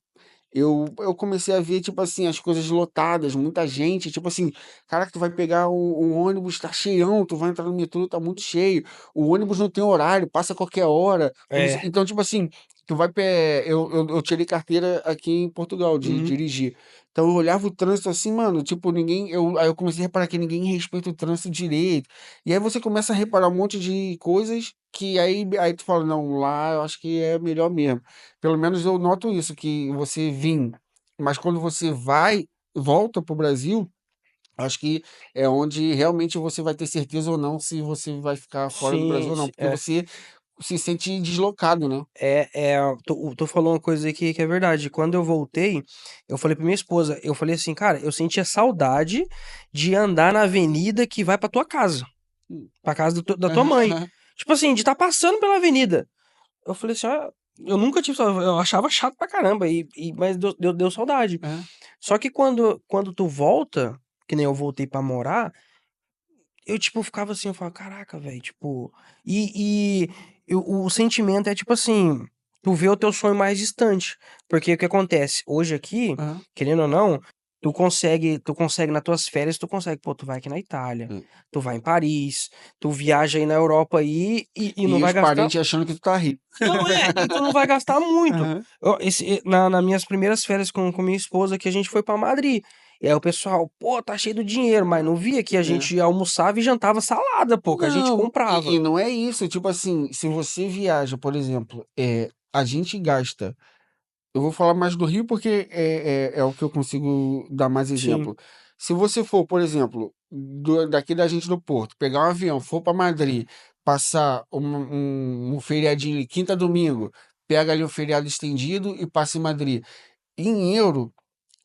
eu comecei a ver, tipo assim, as coisas lotadas, muita gente, tipo assim, caraca, tu vai pegar um ônibus, tá cheião, tu vai entrar no metrô, tá muito cheio, o ônibus não tem horário, passa a qualquer hora, É. então, tipo assim, tu vai, eu tirei carteira aqui em Portugal de Uhum. dirigir, então eu olhava o trânsito assim, mano, tipo, aí eu comecei a reparar que ninguém respeita o trânsito direito, e aí você começa a reparar um monte de coisas que aí tu fala, não, lá eu acho que é melhor mesmo. Pelo menos eu noto isso, que você vem, mas quando você volta pro Brasil, acho que é onde realmente você vai ter certeza ou não se você vai ficar fora do Brasil Sim, ou não, porque é. você se sente deslocado, né? Tu falou uma coisa aqui que é verdade. Quando eu voltei, eu falei pra minha esposa, eu falei assim, cara, eu sentia saudade de andar na avenida que vai pra tua casa, Hum. pra casa da tua Aham, mãe. aham. Tipo assim, de estar passando pela avenida. Eu falei assim, ah, eu nunca tive saudade, eu achava chato pra caramba, mas deu saudade. É. Só que quando tu volta, que nem eu voltei pra morar, eu, tipo, ficava assim, eu falava, caraca, velho, tipo. O sentimento é tipo assim, tu vê o teu sonho mais distante. Porque o que acontece? Hoje aqui, Aham. querendo ou não, tu consegue nas tuas férias, tu consegue, pô, tu vai aqui na Itália, É. tu vai em Paris, tu viaja aí na Europa aí e não E vai os gastar. parentes achando que tu tá rico. Não, e tu não vai gastar muito. Aham. Nas minhas primeiras férias com minha esposa, que a gente foi pra Madrid. E aí o pessoal, pô, tá cheio do dinheiro, mas não via que a É. gente almoçava e jantava salada, pô, que a gente Não, comprava. e não é isso, tipo assim, se você viaja, por exemplo, a gente gasta. Eu vou falar mais do Rio porque é o que eu consigo dar mais Sim. exemplo. Se você for, por exemplo, daqui da gente do Porto, pegar um avião, for para Madrid, passar um feriadinho de quinta a domingo, pega ali o feriado estendido e passa em Madrid. Em euro,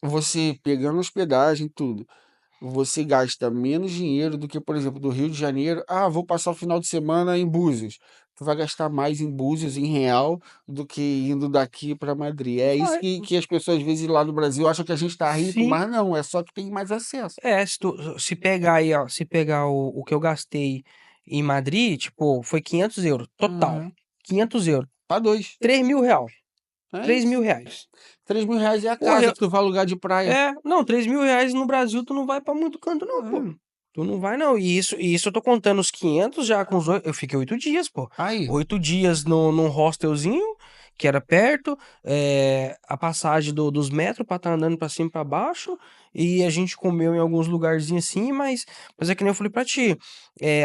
você pegando hospedagem, tudo, você gasta menos dinheiro do que, por exemplo, do Rio de Janeiro. Ah, vou passar o final de semana em Búzios. Tu vai gastar mais em Búzios, em real, do que indo daqui para Madrid. É isso Ah, que as pessoas, às vezes, lá no Brasil acham que a gente tá rico, sim. mas não, é só que tem mais acesso. Se pegar aí, ó, se pegar o que eu gastei em Madrid, tipo, foi 500 euros, total. Uhum. 500 euros. Para dois. 3 mil reais. É 3 isso. mil reais. 3.000 reais é a Porra, casa que tu vai alugar de praia. não, 3 mil reais no Brasil tu não vai pra muito canto não, pô. Hum. Tu não vai não. E isso eu tô contando os 500 já com os eu fiquei 8 dias, pô. Aí. 8 dias num hostelzinho, que era perto, a passagem dos metros pra estar andando pra cima e pra baixo, e a gente comeu em alguns lugarzinhos assim, mas é que nem eu falei pra ti,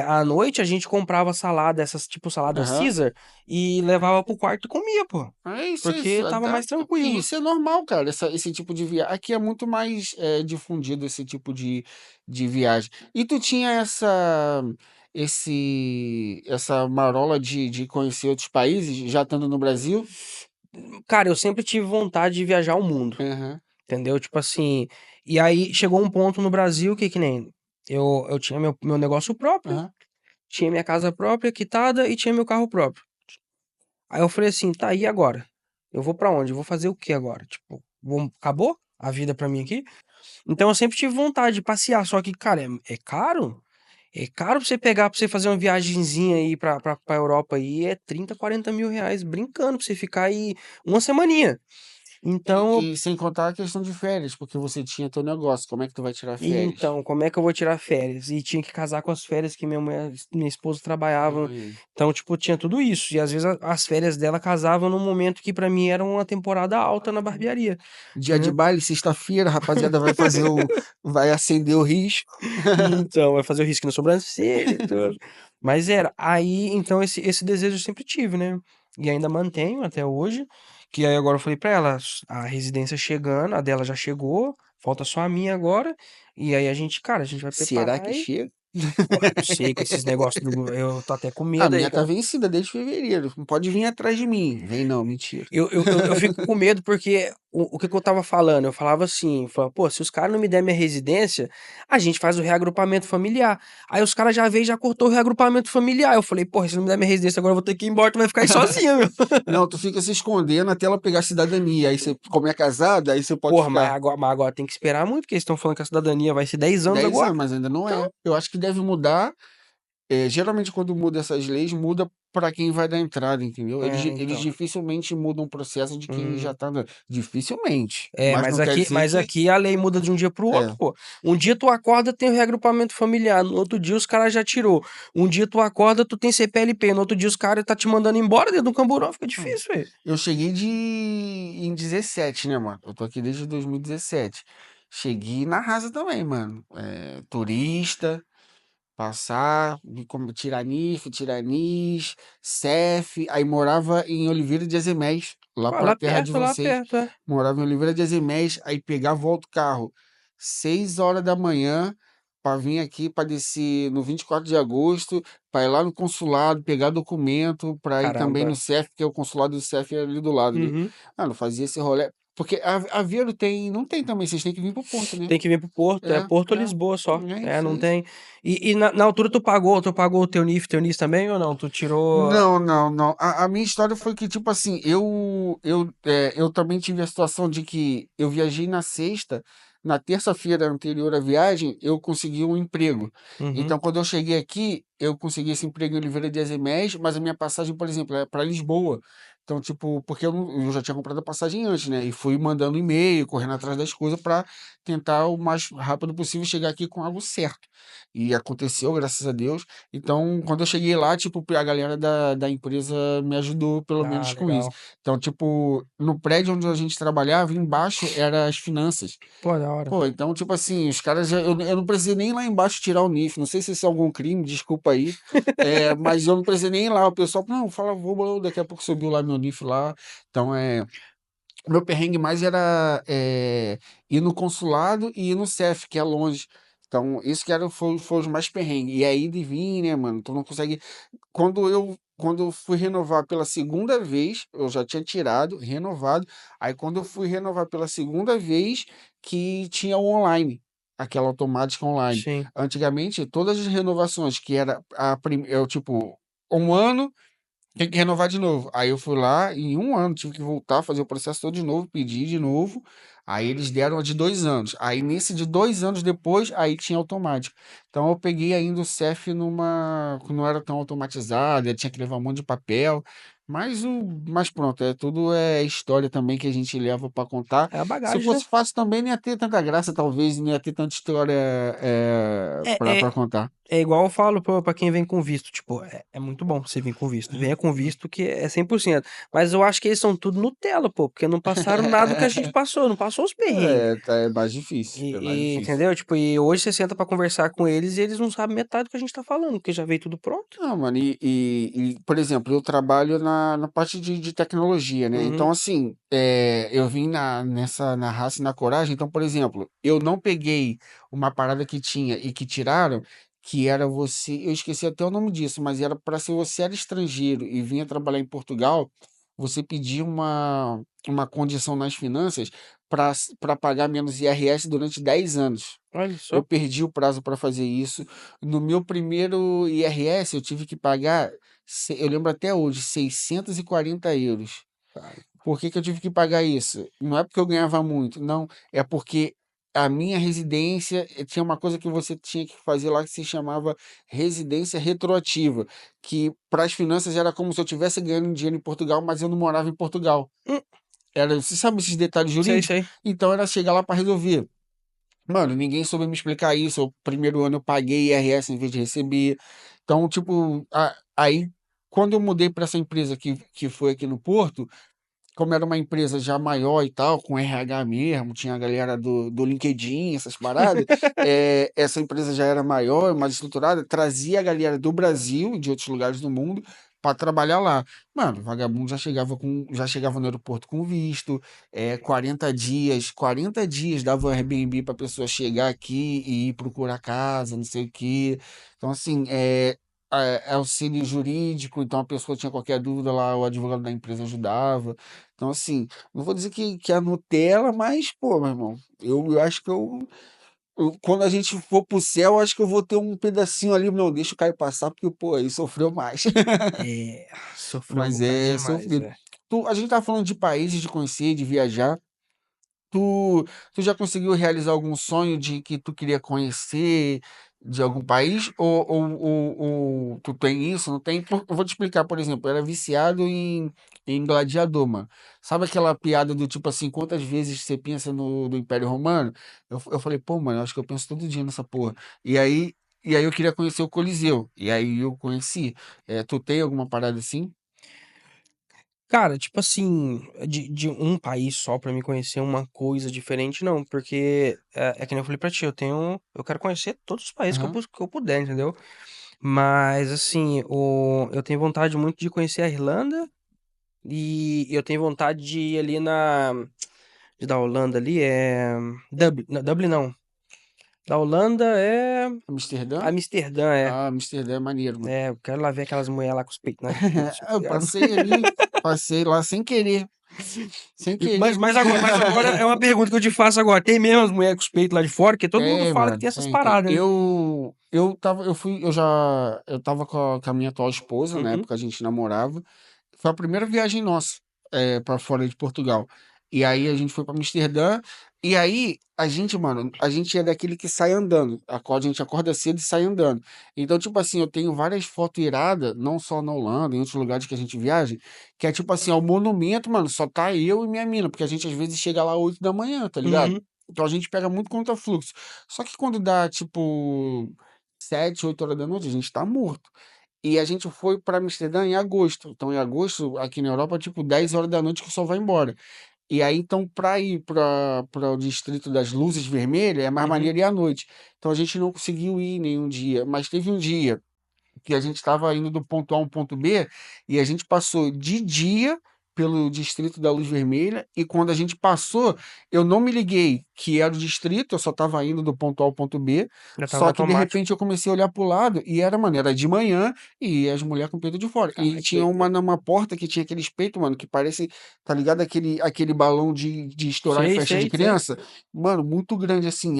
à noite a gente comprava salada, essas tipo salada Aham. Caesar, e levava pro quarto e comia, pô. É isso, Porque isso. tava mais E tranquilo. isso é normal, cara. Esse tipo de viagem. Aqui é muito mais difundido esse tipo de viagem. E tu tinha essa marola de conhecer outros países, já estando no Brasil? Cara, eu sempre tive vontade de viajar o mundo. Aham, Entendeu? Tipo assim, e aí chegou um ponto no Brasil que nem eu tinha meu negócio próprio, aham. tinha minha casa própria, quitada, e tinha meu carro próprio. Aí eu falei assim, tá, e agora? Eu vou pra onde? Eu vou fazer o que agora? Tipo, acabou a vida pra mim aqui? Então eu sempre tive vontade de passear, só que, cara, é caro. É caro pra você pegar, pra você fazer uma viagenzinha aí pra Europa aí, é 30, 40 mil reais brincando, pra você ficar aí uma semaninha. Então, E sem contar a questão de férias, porque você tinha teu negócio. Como é que tu vai tirar férias? Então, como é que eu vou tirar férias? E tinha que casar com as férias que minha esposa trabalhava. Aí. Então, tipo, tinha tudo isso. E às vezes as férias dela casavam num momento que pra mim era uma temporada alta na barbearia, Dia de né? baile, sexta-feira, a rapaziada vai fazer vai acender o risco. Então, vai fazer o risco na sobrancelha e tudo. Mas era. Aí, então, esse desejo eu sempre tive, né? E ainda mantenho até hoje. Que aí agora eu falei pra ela, a residência chegando, a dela já chegou, falta só a minha agora. E aí a gente, cara, a gente vai Será preparar que e chega? Pô, eu não sei com esses negócios eu tô até com A medo aí, minha tá cara. vencida desde fevereiro. Não pode vir atrás de mim. Vem não, mentira. Eu fico com medo porque o que que eu tava falando? Eu falava assim, falava, pô, se os caras não me der minha residência, a gente faz o reagrupamento familiar. Aí os caras já veio e já cortou o reagrupamento familiar. Eu falei, porra, se não me der minha residência agora eu vou ter que ir embora, tu vai ficar aí sozinha, meu. Não, tu fica se escondendo até ela pegar a cidadania. Aí você, como é casado, aí você pode Porra, ficar mas agora tem que esperar muito, porque eles estão falando que a cidadania vai ser 10 anos 10 agora. anos, mas ainda não Então, é. Eu acho que deve mudar. Geralmente, quando muda essas leis, muda para quem vai dar entrada, entendeu? Eles, É, eles então. dificilmente mudam o processo de quem já Hum. tá dando. Dificilmente. É, Mas não mas quer aqui, dizer mas que. aqui a lei muda de um dia pro outro, É. pô. Um dia tu acorda, tem o reagrupamento familiar, no outro dia os caras já tirou. Um dia tu acorda, tu tem CPLP, no outro dia os caras tá te mandando embora dentro do camburão, fica Hum. difícil, velho. Eu cheguei em 17, né, mano? Eu tô aqui desde 2017. Cheguei na raça também, mano. Turista. Passar, vi como Tiranis, Cef, aí morava em Oliveira de Azemés, lá Pô, pra terra de lá vocês. perto, é. Morava em Oliveira de Azemés, aí pegava outro carro, 6 horas da manhã, pra vir aqui, pra descer no 24 de agosto, pra ir lá no consulado, pegar documento, pra ir também no Caramba. Cef, porque o consulado do Cef é ali do lado, né? Uhum. Mano, fazia esse rolê. Porque a Vero tem, não tem também, vocês têm que vir pro Porto, né? Tem que vir pro Porto, é É, Porto ou Lisboa só. é É, isso, é não isso. tem. E na altura tu pagou o teu NIF também ou não? Tu tirou. Não, não, não. A minha história foi que, tipo assim, eu também tive a situação de que eu viajei na sexta, na terça-feira anterior à viagem, eu consegui um emprego. Uhum. Então, quando eu cheguei aqui, eu consegui esse emprego em Oliveira de Azemés, mas a minha passagem, por exemplo, é para Lisboa. Então, tipo, porque eu já tinha comprado a passagem antes, né? E fui mandando e-mail, correndo atrás das coisas para tentar o mais rápido possível chegar aqui com algo certo. E aconteceu, graças a Deus. Então, quando eu cheguei lá, tipo, a galera da empresa me ajudou pelo Ah, menos com isso. legal. Então, tipo, no prédio onde a gente trabalhava, embaixo era as finanças. Pô, da hora. Pô, então, tipo assim, os caras já. Eu não precisei nem ir lá embaixo tirar o NIF. Não sei se isso é algum crime, desculpa aí. Mas eu não precisei nem ir lá. O pessoal, não, fala, vou, daqui a pouco subiu lá meu NIF lá. Então, o meu perrengue mais era ir no consulado e ir no CEF, que é longe. Então, isso que foi os mais perrengues. E aí de vir, né, mano? Tu não consegue. Quando eu fui renovar pela segunda vez, eu já tinha tirado, renovado. Aí quando eu fui renovar pela segunda vez, que tinha o online, aquela automática online. Sim. Antigamente, todas as renovações que era eu, tipo, um ano. Tem que renovar de novo. Aí eu fui lá, em um ano tive que voltar, fazer o processo todo de novo, pedir de novo. Aí eles deram a de 2 anos. Aí nesse de 2 anos depois, aí tinha automático. Então eu peguei ainda o CEF que não era tão automatizado, eu tinha que levar um monte de papel. Mas pronto, tudo é história também que a gente leva para contar. É a Se bagagem, né? fosse fácil também, não ia ter tanta graça, talvez, não ia ter tanta história É, para é, contar. É igual eu falo pra quem vem com visto, tipo, é muito bom você vir com visto. Venha com visto que é 100%. Mas eu acho que eles são tudo Nutella, pô, porque não passaram nada do que a gente passou, não passou os perrengues. É mais difícil, é mais difícil. Entendeu? Tipo, e hoje você senta pra conversar com eles e eles não sabem metade do que a gente tá falando, porque já veio tudo pronto. Não, mano, por exemplo, eu trabalho na parte de tecnologia, né? Uhum. Então, assim, eu vim na raça e na coragem. Então, por exemplo, eu não peguei uma parada que tinha e que tiraram, que era você. Eu esqueci até o nome disso, mas era para se você era estrangeiro e vinha trabalhar em Portugal, você pedia uma condição nas finanças para pagar menos IRS durante 10 anos. Olha Eu só. perdi o prazo para fazer isso. No meu primeiro IRS, eu tive que pagar, eu lembro até hoje, 640 euros. Por que que eu tive que pagar isso? Não é porque eu ganhava muito, não. É porque a minha residência tinha uma coisa que você tinha que fazer lá que se chamava residência retroativa, que para as finanças era como se eu estivesse ganhando dinheiro em Portugal, mas eu não morava em Portugal. Hum, Você sabe esses detalhes sei, jurídicos? sei. Então era chegar lá para resolver. Mano, ninguém soube me explicar isso. O primeiro ano eu paguei IRS em vez de receber. Então, tipo, aí quando eu mudei para essa empresa que foi aqui no Porto, como era uma empresa já maior e tal, com RH mesmo, tinha a galera do LinkedIn, essas paradas, essa empresa já era maior, mais estruturada, trazia a galera do Brasil e de outros lugares do mundo para trabalhar lá. Mano, vagabundo já chegava no aeroporto com visto, 40 dias dava o Airbnb para pessoa chegar aqui e ir procurar casa, não sei o quê. Então, assim, auxílio jurídico, então a pessoa tinha qualquer dúvida lá, o advogado da empresa ajudava. Então, assim, não vou dizer que é Nutella, mas, pô, meu irmão, eu acho que quando a gente for pro céu, eu acho que eu vou ter um pedacinho ali, não, deixa o Caio passar, porque, pô, ele sofreu mais. É, sofreu um Mas bocado é demais, sofrido. velho. A gente tá falando de países, de conhecer, de viajar. Tu, tu já conseguiu realizar algum sonho de que tu queria conhecer? de algum país? Ou tu tem isso, não tem? Eu vou te explicar, por exemplo, eu era viciado em gladiador, mano. Sabe aquela piada do tipo assim, quantas vezes você pensa no Império Romano? Eu falei, pô, mano, eu acho que eu penso todo dia nessa porra. E aí, e aí eu queria conhecer o Coliseu. E aí eu conheci. Tu tem alguma parada assim? Cara, tipo assim, de um país só pra me conhecer uma coisa diferente, não, porque é que nem eu falei pra ti, eu quero conhecer todos os países Aham. que eu puder, entendeu? Mas assim, eu tenho vontade muito de conhecer a Irlanda e eu tenho vontade de ir ali da Holanda ali, Dublin, não, Dublin não, da Holanda é Amsterdã? Amsterdã, Ah, Amsterdã é maneiro, mano. eu quero lá ver aquelas mulheres lá com os peitos na tá Eu ligado? passei ali, passei lá sem querer. Sem Mas, querer. mas agora é uma pergunta que eu te faço agora. Tem mesmo as mulheres com os peitos lá de fora? Porque todo mundo Tem, fala que mano, tem essas tem, tem. paradas, né? Eu tava com a minha atual esposa, na Uhum, época a gente namorava. Foi a primeira viagem nossa, para fora de Portugal. E aí a gente foi pra Amsterdã. E aí a gente, mano, a gente é daquele que sai andando. A gente acorda cedo e sai andando. Então, tipo assim, eu tenho várias fotos iradas, não só na Holanda, em outros lugares que a gente viaja, que é tipo assim, é o monumento, mano, só tá eu e minha mina, porque a gente às vezes chega lá 8 da manhã, tá ligado? uhum. Então a gente pega muito contrafluxo. Só que quando dá, tipo, 7, 8 horas da noite, a gente tá morto. E a gente foi para Amsterdã em agosto. Então, em agosto, aqui na Europa, tipo, 10 horas da noite que o sol vai embora. E aí, então, para ir para o distrito das luzes vermelhas, é mais Uhum. maneiro ir à noite. Então, a gente não conseguiu ir nenhum dia. Mas teve um dia que a gente estava indo do ponto A a um ponto B e a gente passou de dia pelo distrito da Luz Vermelha e quando a gente passou, eu não me liguei que era o distrito, eu só estava indo do ponto A ao ponto B, Já tava no só que de automático. repente eu comecei a olhar pro lado e era, mano, era de manhã e as mulheres com o peito de fora. E Caralho, que tinha doideira. numa porta que tinha aqueles peitos, mano, que parece, tá ligado? Aquele balão de estourar em Sei, festa de sei, sei. criança. Mano, muito grande assim.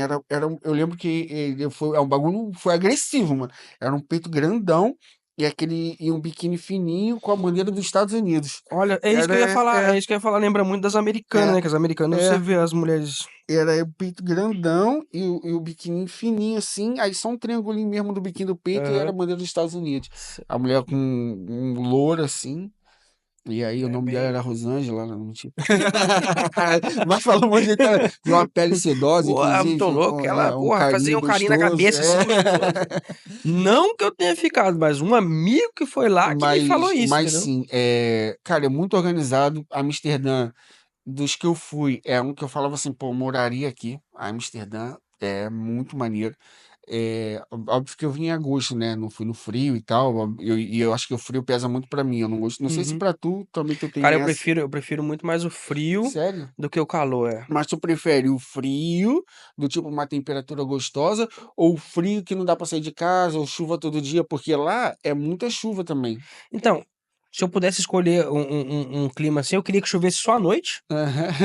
Eu lembro que é um bagulho, foi agressivo, mano. Era um peito grandão e um biquíni fininho com a bandeira dos Estados Unidos. Olha, é isso que eu ia Era, falar. é, É isso que eu ia falar. Lembra muito das americanas, é, né? Que as americanas você é, vê as mulheres. era o peito grandão e o biquíni fininho assim, aí só um triangulinho mesmo do biquíni do peito e era a Aham. bandeira dos Estados Unidos. S- A mulher com um louro assim, e aí o É nome dela era bem. Rosângela, não mentira. Mas falou um monte de cara, de uma pele sedosa, Pô, muito inclusive, louco. Ela, um porra, fazia carinho um carinho na gostoso. cabeça assim, gostoso. Não que eu tenha ficado, mas um amigo que foi lá que me falou isso, Mas entendeu? sim, cara, é muito organizado. Amsterdã, dos que eu fui, é um que eu falava assim, pô, eu moraria aqui. Amsterdã é muito maneiro. Óbvio que eu vim em agosto, né? Não fui no frio e tal. E eu acho que o frio pesa muito pra mim. Eu não gosto. Não sei se Uhum. pra tu também tu tem Cara, essa. eu prefiro muito mais o frio Sério? do que o calor, é. Mas tu prefere o frio, do tipo uma temperatura gostosa, ou o frio que não dá pra sair de casa, ou chuva todo dia? Porque lá é muita chuva também. Então, se eu pudesse escolher um clima assim, eu queria que chovesse só à noite,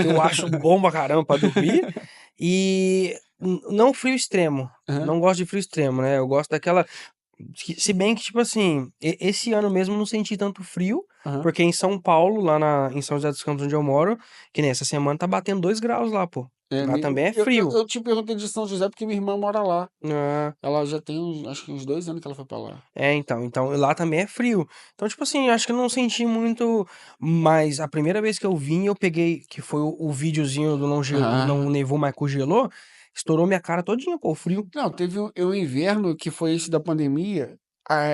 que eu acho bom pra caramba pra dormir, e não frio extremo. Aham, Não gosto de frio extremo, né? Eu gosto daquela. Se bem que, tipo assim, esse ano mesmo eu não senti tanto frio, aham. porque em São Paulo, em São José dos Campos, onde eu moro, que nessa semana tá batendo 2 graus lá, pô. Lá também é frio. Eu te perguntei de São José porque minha irmã mora lá. Ah, Ela já tem acho que uns 2 anos que ela foi pra lá. então lá também é frio. Então, tipo assim, eu acho que eu não senti muito, mas a primeira vez que eu vim, eu peguei, que foi o videozinho do não Ah, nevou, mas congelou, estourou minha cara todinha, pô, o frio. não, teve o inverno que foi esse da pandemia,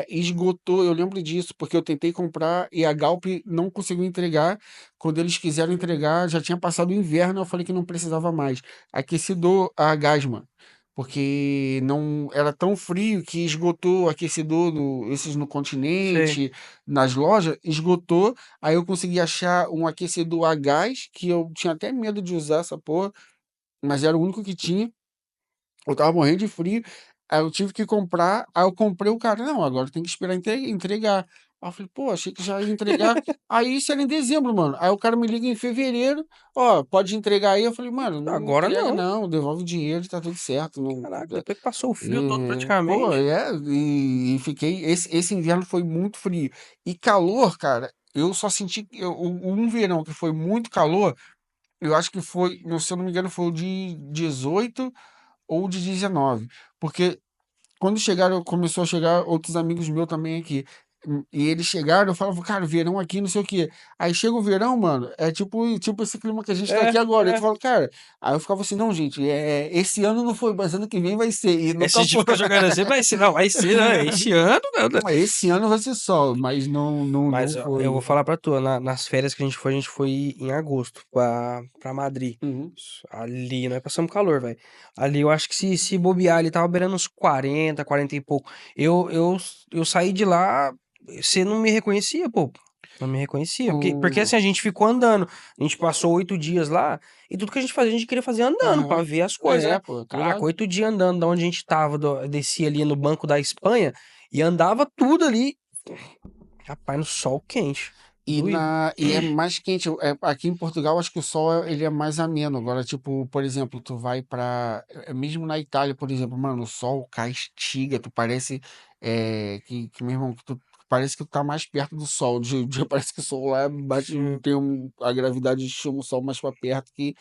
esgotou, eu lembro disso, porque eu tentei comprar e a Galp não conseguiu entregar. Quando eles quiseram entregar, já tinha passado o inverno, eu falei que não precisava mais. Aquecedor a gás, mano. Porque não era tão frio que esgotou o aquecedor, esses no Sei. continente, nas lojas, esgotou. Aí eu consegui achar um aquecedor a gás, que eu tinha até medo de usar essa porra, mas era o único que tinha. Eu tava morrendo de frio, aí eu tive que comprar, aí eu comprei o cara, não, agora tem que esperar entregar. Aí eu falei, pô, achei que já ia entregar. Aí isso era em dezembro, mano. Aí o cara me liga em fevereiro, ó, pode entregar aí. Eu falei, mano, não Agora entrega não. não, devolve o dinheiro, tá tudo certo. Não, Caraca, depois que passou o frio todo pô, praticamente. e fiquei, esse inverno foi muito frio. E calor, cara, eu só senti, um verão que foi muito calor, eu acho que se eu não me engano, foi o de 18 ou de 19, porque quando chegaram, começou a chegar outros amigos meus também aqui. E eles chegaram, eu falava, cara, verão aqui, não sei o quê. Aí chega o verão, mano, é tipo esse clima que a gente tá aqui agora. Aí tu fala, cara, aí eu ficava assim, não, gente, esse ano não foi, mas ano que vem vai ser. E É, se a nunca gente foi. ficar jogando assim, vai ser, não, vai ser, né? Este ano, não. Esse ano vai ser sol, mas não Mas ó, eu foi. vou falar pra tu, nas férias que a gente foi em agosto pra Madrid. Uhum. Ali, nós passamos calor, velho. Ali eu acho que se bobear, ali tava beirando uns 40, 40 e pouco. Eu saí de lá, você não me reconhecia, pô. Não me reconhecia. Porque assim, a gente ficou andando. A gente passou 8 dias lá e tudo que a gente fazia, a gente queria fazer andando pra Aham. ver as coisas, né? Pô, tô Caraca, ligado. 8 dias andando da onde a gente tava, descia ali no banco da Espanha e andava tudo ali. Rapaz, no sol quente. Doído. E é mais quente. Aqui em Portugal, acho que o sol ele é mais ameno. Agora, tipo, por exemplo, tu vai pra. Mesmo na Itália, por exemplo, mano, o sol castiga. Tu parece meu irmão, que tu parece que tu tá mais perto do sol. Parece que o sol lá bate, Sim. a gravidade chama o sol mais pra perto, que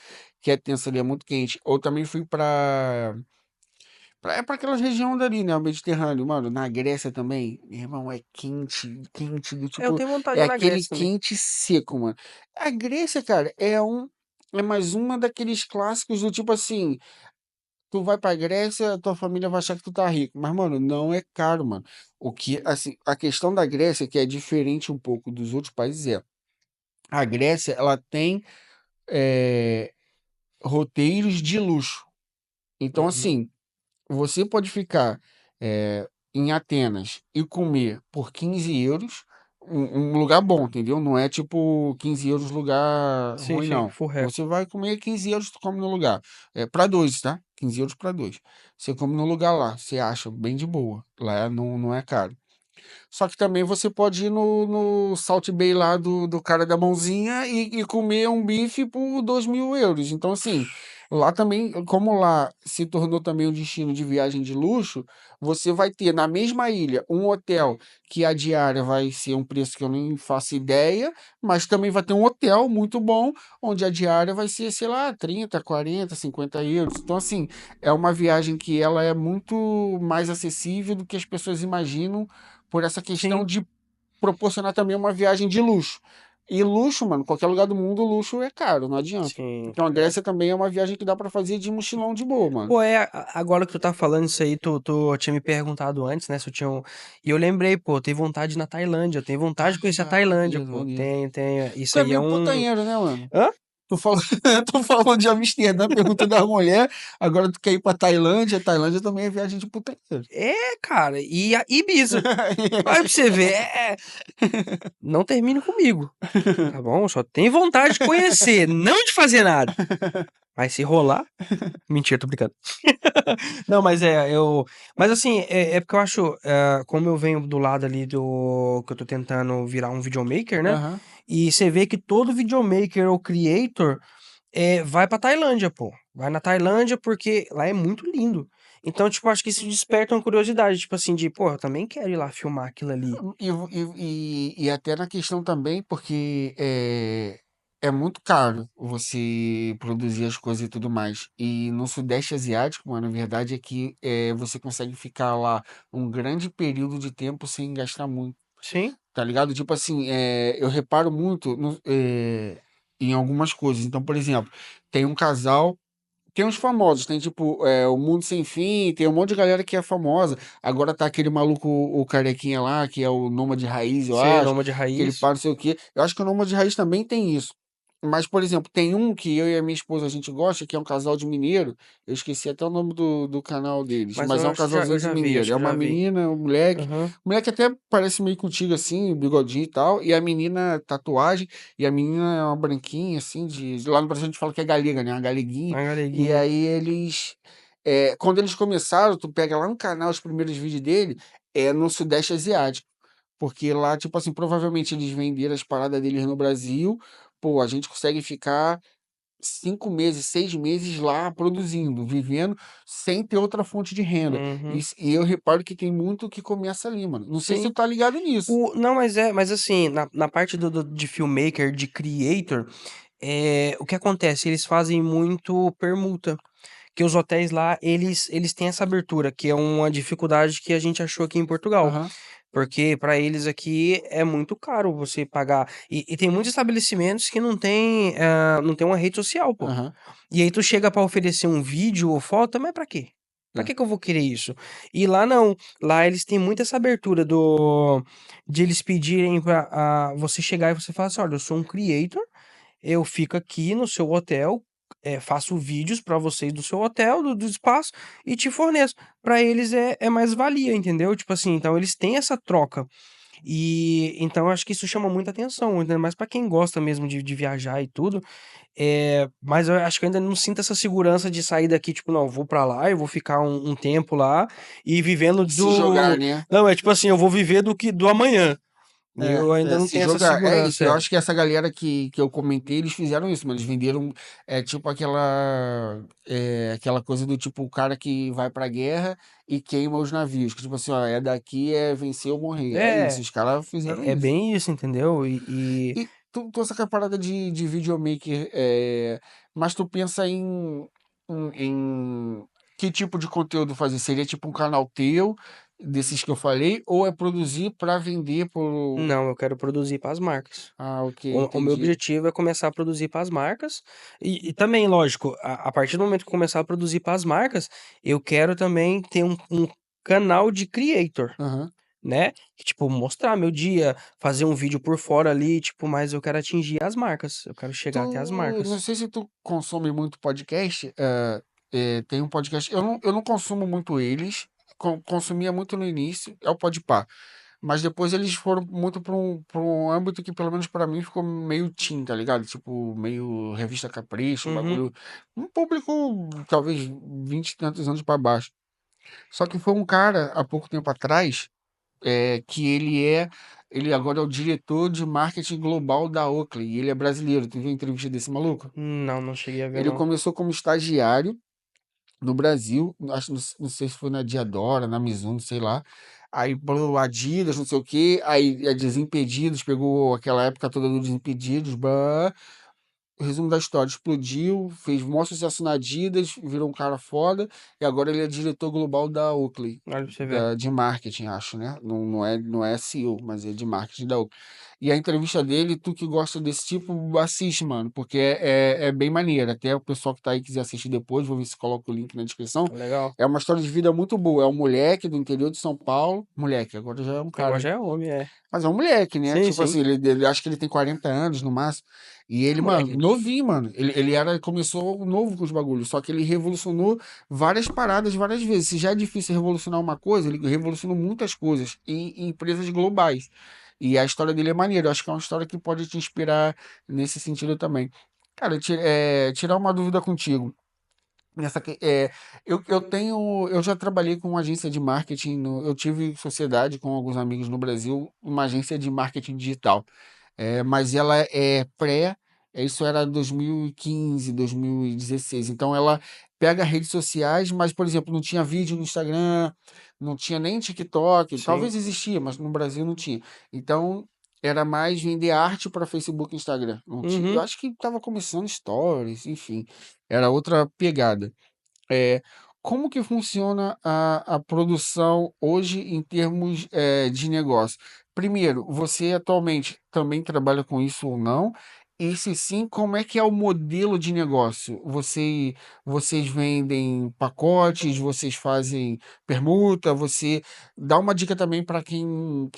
é tenso ali, é muito quente. Ou também fui pra aquela região dali, né? O Mediterrâneo, mano. Na Grécia também, meu irmão, é quente, quente, do É, eu tipo, tenho vontade de é ir na aquele Grécia também. quente seco, mano. A Grécia, cara, é mais uma daqueles clássicos do tipo assim, tu vai pra Grécia, tua família vai achar que tu tá rico. Mas, mano, não é caro, mano. O que, assim, a questão da Grécia, que é diferente um pouco dos outros países, a Grécia, ela tem é, roteiros de luxo. Então, Uhum. assim, você pode ficar em Atenas e comer por 15 euros um lugar bom, entendeu? Não é tipo 15 euros lugar Sim, ruim, sim, não. furreco. Você vai comer 15 euros, tu come no lugar. É para dois, tá? 15 euros para dois. Você come no lugar lá, você acha bem de boa. Lá não é caro. Só que também você pode ir no Salt Bay lá do cara da mãozinha e comer um bife por 2.000 euros. Então, assim, lá também, como lá se tornou também um destino de viagem de luxo, você vai ter na mesma ilha um hotel que a diária vai ser um preço que eu nem faço ideia, mas também vai ter um hotel muito bom, onde a diária vai ser, sei lá, 30, 40, 50 euros. Então, assim, é uma viagem que ela é muito mais acessível do que as pessoas imaginam por essa questão Sim, de proporcionar também uma viagem de luxo. E luxo, mano, qualquer lugar do mundo, luxo é caro, não adianta. sim. Então a É. Grécia também é uma viagem que dá pra fazer de mochilão de boa, mano. Pô, agora que tu tá falando isso aí, tu tinha me perguntado antes, né, se eu tinha E eu lembrei, pô, eu tenho vontade de ir na Tailândia, eu tenho vontade de conhecer a Tailândia, Maneiro, pô. maneiro. Tenho. Isso Tu é aí é meio um... putanheiro, né, mano? Hã? Tu falou, tu falou de Amsterdã, pergunta da mulher, agora tu quer ir pra Tailândia. Tailândia também é viagem de putanheiro. É, cara, e a Ibiza. Olha pra você ver, não termine comigo, tá bom? Só tenho vontade de conhecer, não de fazer nada. Mas se rolar... Mentira, tô brincando. Não, mas eu. Mas assim, é porque eu acho, como eu venho do lado ali do. Que eu tô tentando virar um videomaker, né? Aham. E você vê que todo videomaker ou creator vai pra Tailândia, pô. Vai na Tailândia porque lá é muito lindo. Então, tipo, acho que isso desperta uma curiosidade, tipo assim, de, pô, eu também quero ir lá filmar aquilo ali. E até na questão também, porque é muito caro você produzir as coisas e tudo mais. E no Sudeste Asiático, mano, a verdade é que você consegue ficar lá um grande período de tempo sem gastar muito, Sim. tá ligado? Tipo assim, eu reparo muito em algumas coisas. Então, por exemplo, tem um casal. Tem uns famosos, tem tipo o Mundo Sem Fim, tem um monte de galera que é famosa. Agora tá aquele maluco, o carequinha lá, que é o Nômade Raiz, eu Ser acho, nômade que ele raiz. para não sei o quê. Eu acho que o Nômade Raiz também tem isso. Mas, por exemplo, tem um que eu e a minha esposa a gente gosta, que é um casal de mineiro. Eu esqueci até o nome do canal deles, Mas mas eu é um acho que eu casalzinho de já vi, mineiro. acho É que eu uma já vi. menina, um moleque. Aham. O moleque até parece meio contigo assim, bigodinho e tal. E a menina, tatuagem. E a menina é uma branquinha, assim, lá no Brasil a gente fala que é galega, né? Uma galeguinha. A E galeguinha. aí eles. Quando eles começaram, tu pega lá no canal os primeiros vídeos dele, é no Sudeste Asiático. Porque lá, tipo assim, provavelmente eles venderam as paradas deles no Brasil. Pô, a gente consegue ficar 5 meses, 6 meses lá produzindo, vivendo, sem ter outra fonte de renda. Uhum. E eu reparo que tem muito que começa ali, mano. Não sei se Sim. tu tá ligado nisso. Não, mas assim, na parte de filmmaker, de creator, o que acontece? Eles fazem muito permuta. que os hotéis lá, eles têm essa abertura, que é uma dificuldade que a gente achou aqui em Portugal. Aham, Porque para eles aqui é muito caro você pagar. E tem muitos estabelecimentos que não tem uma rede social, pô. aham. E aí tu chega pra oferecer um vídeo ou foto, mas pra quê? Pra É. que que eu vou querer isso? E lá não. Lá eles têm muito essa abertura de eles pedirem pra você chegar e você falar assim, olha, eu sou um creator, eu fico aqui no seu hotel, faço vídeos pra vocês do seu hotel, do espaço, e te forneço. Pra eles é mais valia, entendeu? Tipo assim, então eles têm essa troca. E então eu acho que isso chama muita atenção, ainda mais pra quem gosta mesmo de viajar e tudo. Mas eu acho que eu ainda não sinto essa segurança de sair daqui, tipo, não, vou pra lá, eu vou ficar um tempo lá e vivendo Se jogar, do. né? Não, é tipo assim, eu vou viver do amanhã. E eu ainda não Se tenho essa jogar. É isso. segurança. Eu acho que essa galera que eu comentei, eles fizeram isso, mas eles venderam tipo aquela coisa do tipo o cara que vai pra guerra e queima os navios. Que tipo assim, ó, é daqui, é vencer ou morrer. É isso. É, Os caras fizeram é isso. bem isso, entendeu? E E tu essa parada de videomaker, mas tu pensa em que tipo de conteúdo fazer? Seria tipo um canal teu, desses que eu falei, ou é produzir pra vender por. não, eu quero produzir para as marcas. Ah, ok, O meu entendi. objetivo é começar a produzir para as marcas. E também, lógico, a partir do momento que eu começar a produzir para as marcas, eu quero também ter um canal de creator. Aham. Né? Que, tipo, mostrar meu dia, fazer um vídeo por fora ali, tipo, mas eu quero atingir as marcas. Eu quero chegar até as Não marcas. sei se tu consome muito podcast. Tem um podcast. Eu não consumo muito eles. Consumia muito no início. É o Podpah. Mas depois eles foram muito pra um âmbito que, pelo menos pra mim, ficou meio teen, tá ligado? Tipo, meio revista Capricho, um Uhum. bagulho. Um público, talvez, 20 e tantos anos pra baixo. Só que foi um cara, há pouco tempo atrás, que ele agora é o diretor de marketing global da Oakley, e ele é brasileiro. Tu viu a entrevista desse maluco? Não, não cheguei a ver, Ele não. começou como estagiário no Brasil, acho, não sei se foi na Diadora, na Mizuno, sei lá. Aí pro Adidas, não sei o quê, aí a Desimpedidos, pegou aquela época toda do Desimpedidos, o resumo da história, explodiu, fez maior sucesso na Adidas, virou um cara foda, e agora ele é diretor global da Oakley, Olha pra você ver. de marketing, acho, né? Não é CEO, mas é de marketing da Oakley. E a entrevista dele, tu que gosta desse tipo, assiste, mano, porque é bem maneiro. Até o pessoal que tá aí quiser assistir depois, vou ver se coloca o link na descrição. Legal. É uma história de vida muito boa. É um moleque do interior de São Paulo. Moleque, agora já é um Agora cara. já é homem, é. Mas é um moleque, né? Sim, Tipo sim. assim, ele acho que ele tem 40 anos no máximo. E É ele, mano, moleque. novinho, mano. Ele começou novo com os bagulhos. Só que ele revolucionou várias paradas várias vezes. Se já é difícil revolucionar uma coisa, ele revolucionou muitas coisas em empresas globais. E a história dele é maneira. Eu acho que é uma história que pode te inspirar nesse sentido também. Cara, tirar uma dúvida contigo. Nessa, eu já trabalhei com uma agência de marketing, eu tive sociedade com alguns amigos no Brasil, uma agência de marketing digital. Mas ela isso era 2015, 2016. Então ela pega redes sociais, mas, por exemplo, não tinha vídeo no Instagram, não tinha nem TikTok, Sim. talvez existia, mas no Brasil não tinha. Então era mais vender arte para Facebook e Instagram. Não tinha, eu Uhum. acho que estava começando stories, enfim, era outra pegada. É, como que funciona a produção hoje em termos de negócio? Primeiro, você atualmente também trabalha com isso ou não? E se sim, como é que é o modelo de negócio? Vocês vendem pacotes, vocês fazem permuta, você dá uma dica também para quem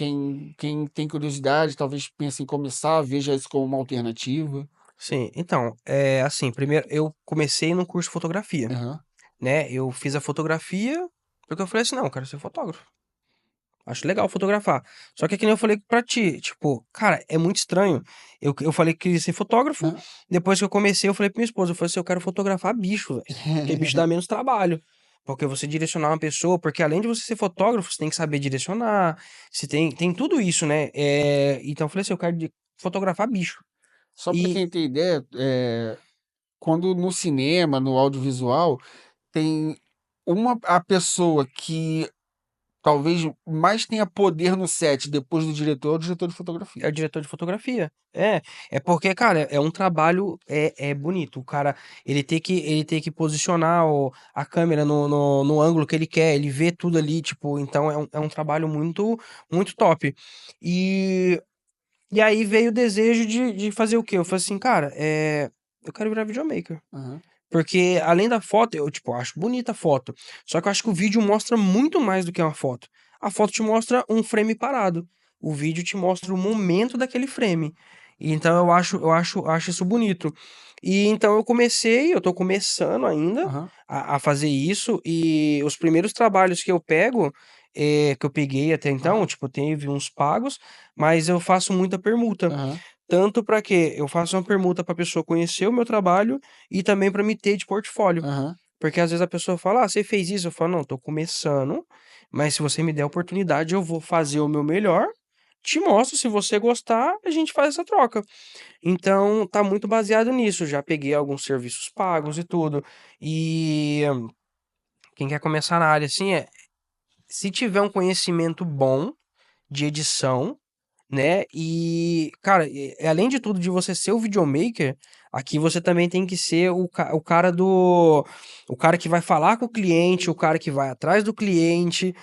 tem curiosidade, talvez pense em começar, veja isso como uma alternativa. Sim. Então, assim, primeiro eu comecei no curso de fotografia, Aham. né? Eu fiz a fotografia porque eu falei assim, não, eu quero ser fotógrafo. Acho legal fotografar. Só que nem eu falei pra ti, tipo, cara, é muito estranho. Eu falei que queria ser fotógrafo. Aham. Depois que eu comecei, eu falei pra minha esposa, eu falei assim, eu quero fotografar bicho, velho. Porque bicho dá menos trabalho. Porque você direcionar uma pessoa, porque além de você ser fotógrafo, você tem que saber direcionar. Você tem tudo isso, né? Então eu falei assim, eu quero fotografar bicho. Só para E quem tem ideia, quando no cinema, no audiovisual, tem a pessoa que talvez mais tenha poder no set depois do diretor, é o diretor de É fotografia. o diretor de fotografia. É porque, cara, é um trabalho bonito. O cara, ele tem que posicionar a câmera no ângulo que ele quer, ele vê tudo ali, tipo, então é um trabalho muito, muito top. E, e aí veio o desejo de fazer o quê? Eu falei assim, cara, eu quero virar videomaker. Aham, Porque além da foto, eu, tipo, acho bonita a foto. Só que eu acho que o vídeo mostra muito mais do que uma foto. A foto te mostra um frame parado. O vídeo te mostra o momento daquele frame. E então eu acho isso bonito. E então eu tô começando ainda aham, a fazer isso. E os primeiros trabalhos que eu pego, que eu peguei até então, aham, tipo, teve uns pagos, mas eu faço muita permuta. aham, Tanto para quê? Eu faço uma permuta para a pessoa conhecer o meu trabalho e também para me ter de portfólio. aham, Porque às vezes a pessoa fala: "Ah, você fez isso?" Eu falo: "Não, tô começando, mas se você me der a oportunidade, eu vou fazer o meu melhor, te mostro, se você gostar, a gente faz essa troca". Então, tá muito baseado nisso. Já peguei alguns serviços pagos e tudo. E quem quer começar na área assim se tiver um conhecimento bom de edição, né? E, cara, além de tudo, de você ser o videomaker, aqui você também tem que ser o cara do. O cara que vai falar com o cliente, o cara que vai atrás do cliente,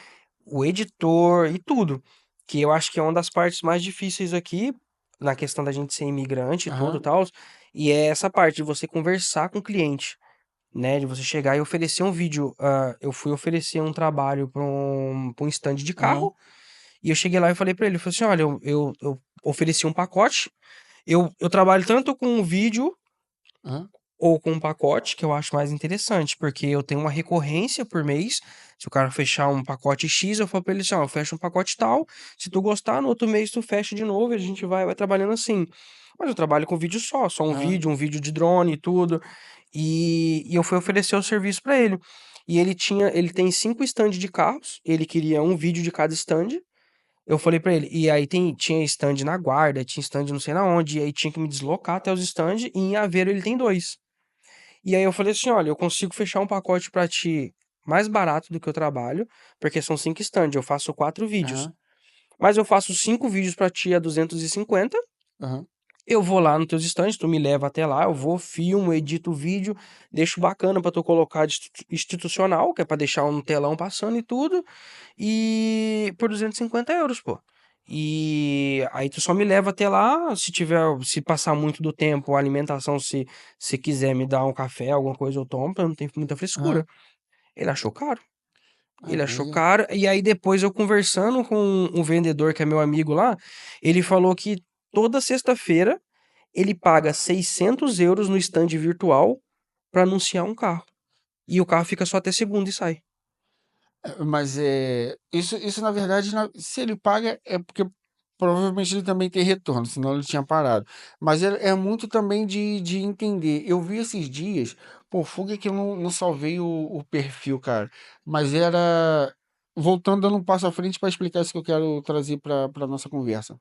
o editor e tudo. Que eu acho que é uma das partes mais difíceis aqui, na questão da gente ser imigrante e tudo e aham, tal. E é essa parte de você conversar com o cliente, né? De você chegar e oferecer um vídeo. Eu fui oferecer um trabalho para um stand de aham, carro. E eu cheguei lá e falei pra ele, eu falei assim, olha, eu ofereci um pacote, eu trabalho tanto com um vídeo aham, ou com um pacote, que eu acho mais interessante, porque eu tenho uma recorrência por mês. Se o cara fechar um pacote X, eu falo pra ele assim, ó, eu fecho um pacote tal, se tu gostar, no outro mês tu fecha de novo e a gente vai trabalhando assim. Mas eu trabalho com vídeo só aham, um vídeo de drone e tudo. E eu fui oferecer o serviço pra ele. E ele tem 5 stands de carros, ele queria um vídeo de cada stand. Eu falei pra ele, e aí tinha stand na Guarda, tinha stand não sei na onde, e aí tinha que me deslocar até os stands, e em Aveiro ele tem dois. E aí eu falei assim, olha, eu consigo fechar um pacote pra ti mais barato do que eu trabalho, porque são 5 stands, eu faço 4 vídeos. aham, Mas eu faço 5 vídeos pra ti a 250. aham, Eu vou lá nos teus stands, tu me leva até lá, eu vou, filmo, edito o vídeo, deixo bacana pra tu colocar de institucional, que é pra deixar um telão passando e tudo. E por 250 euros, pô. E aí tu só me leva até lá, se passar muito do tempo, a alimentação, se quiser me dar um café, alguma coisa eu tomo, eu não tenho muita frescura. aham. Ele achou caro. Ah, Ele mas achou é. caro, e aí depois eu conversando com um vendedor que é meu amigo lá, ele falou que toda sexta-feira ele paga 600 euros no stand virtual pra anunciar um carro. E o carro fica só até segunda e sai. Mas isso na verdade, se ele paga, é porque provavelmente ele também tem retorno, senão ele tinha parado. Mas é muito também de entender. Eu vi esses dias, pô, fuga que eu não salvei o perfil, cara. Mas era. Voltando, dando um passo à frente para explicar isso que eu quero trazer para nossa conversa.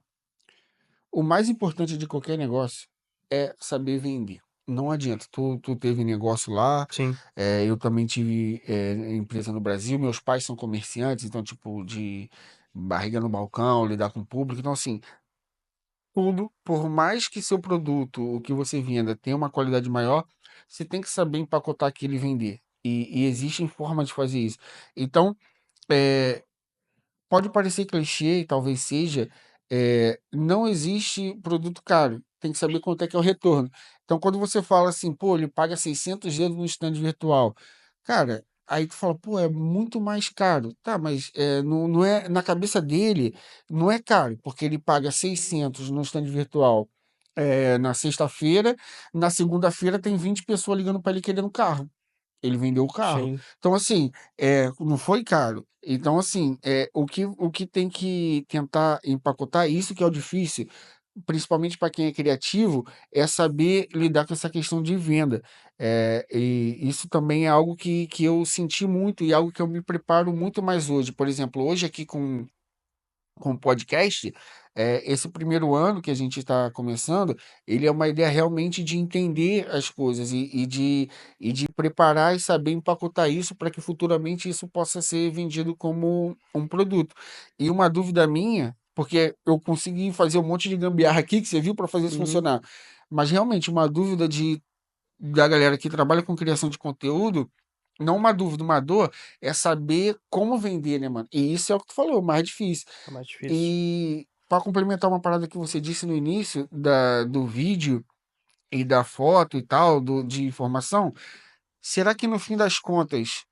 O mais importante de qualquer negócio é saber vender. Não adianta. Tu teve negócio lá, Sim, eu também tive empresa no Brasil. Meus pais são comerciantes, então, tipo, de barriga no balcão, lidar com o público. Então, assim, tudo, por mais que seu produto, o que você venda, tenha uma qualidade maior, você tem que saber empacotar aquilo e vender. E existem formas de fazer isso. Então, é, pode parecer clichê, e talvez seja, não existe produto caro. Tem que saber quanto é que é o retorno. Então, quando você fala assim, pô, ele paga 600 euros no stand virtual, cara, aí tu fala, pô, é muito mais caro. Tá, mas não é, na cabeça dele, não é caro, porque ele paga 600 no stand virtual na sexta-feira, na segunda-feira tem 20 pessoas ligando para ele querendo carro. Ele vendeu o carro. sim. Então, assim, não foi caro. Então, assim, o que tem que tentar empacotar, isso que é o difícil, principalmente para quem é criativo, é saber lidar com essa questão de venda. E isso também é algo que eu senti muito e algo que eu me preparo muito mais hoje. Por exemplo, hoje aqui com com o podcast, esse primeiro ano que a gente está começando, ele é uma ideia realmente de entender as coisas e de preparar e saber empacotar isso para que futuramente isso possa ser vendido como um produto. E uma dúvida minha, porque eu consegui fazer um monte de gambiarra aqui que você viu para fazer isso Uhum. funcionar, mas realmente uma dúvida da galera que trabalha com criação de conteúdo, não uma dúvida, uma dor, é saber como vender, né, mano? E isso é o que tu falou, o mais difícil. É mais difícil. E para complementar uma parada que você disse no início do vídeo e da foto e tal, de informação, será que no fim das contas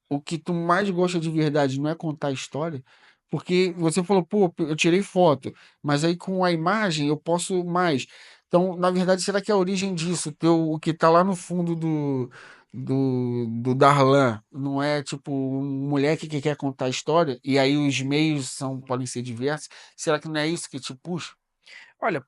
o que tu mais gosta de verdade não é contar a história? Porque você falou, pô, eu tirei foto, mas aí com a imagem eu posso mais. Então, na verdade, será que é a origem disso, o que tá lá no fundo do Darlan, não é tipo um moleque que quer contar a história, e aí os meios podem ser diversos? Será que não é isso que te puxa? Olha,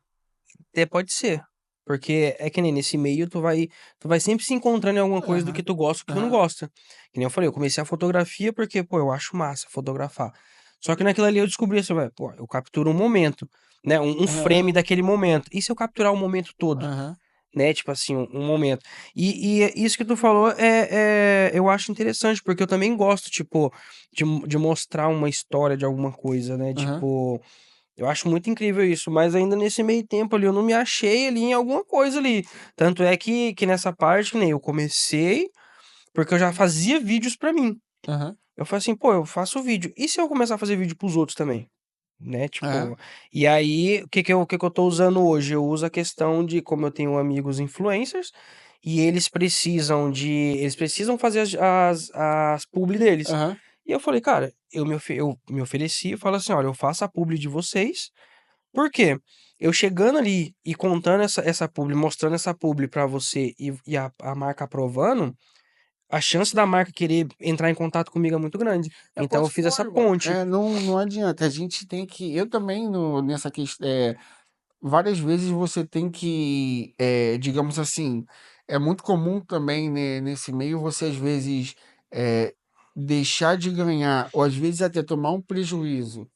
até pode ser. Porque é que nem nesse meio tu vai sempre se encontrando em alguma coisa do que Aham, tu gosta e que tu não aham, gosta. Que nem eu falei, eu comecei a fotografia porque, pô, eu acho massa fotografar. Só que naquilo ali eu descobri assim, velho, pô, eu capturo um momento, né? Um frame aham, daquele momento. E se eu capturar o momento todo? aham, Né? Tipo assim, um momento. E isso que tu falou eu acho interessante, porque eu também gosto, tipo, de mostrar uma história de alguma coisa, né? aham, Tipo. Eu acho muito incrível isso, mas ainda nesse meio tempo ali, eu não me achei ali em alguma coisa ali. Tanto é que nessa parte, né, eu comecei, porque eu já fazia vídeos pra mim. aham, Eu falei assim, pô, eu faço vídeo. E se eu começar a fazer vídeo pros outros também? Né, aham, tipo, e aí, o que que eu tô usando hoje? Eu uso a questão de como eu tenho amigos influencers e eles precisam fazer as publi deles. aham, E eu falei, cara, eu me ofereci, eu falo assim, olha, eu faço a publi de vocês, por quê? Eu chegando ali e contando essa publi, mostrando essa publi pra você e a marca aprovando, a chance da marca querer entrar em contato comigo é muito grande. é Então eu fiz essa portfólio, mano. ponte. Não adianta. A gente tem que. Eu também, nessa questão. Várias vezes você tem que, digamos assim, é muito comum também, né, nesse meio você às vezes é, deixar de ganhar, ou às vezes até tomar um prejuízo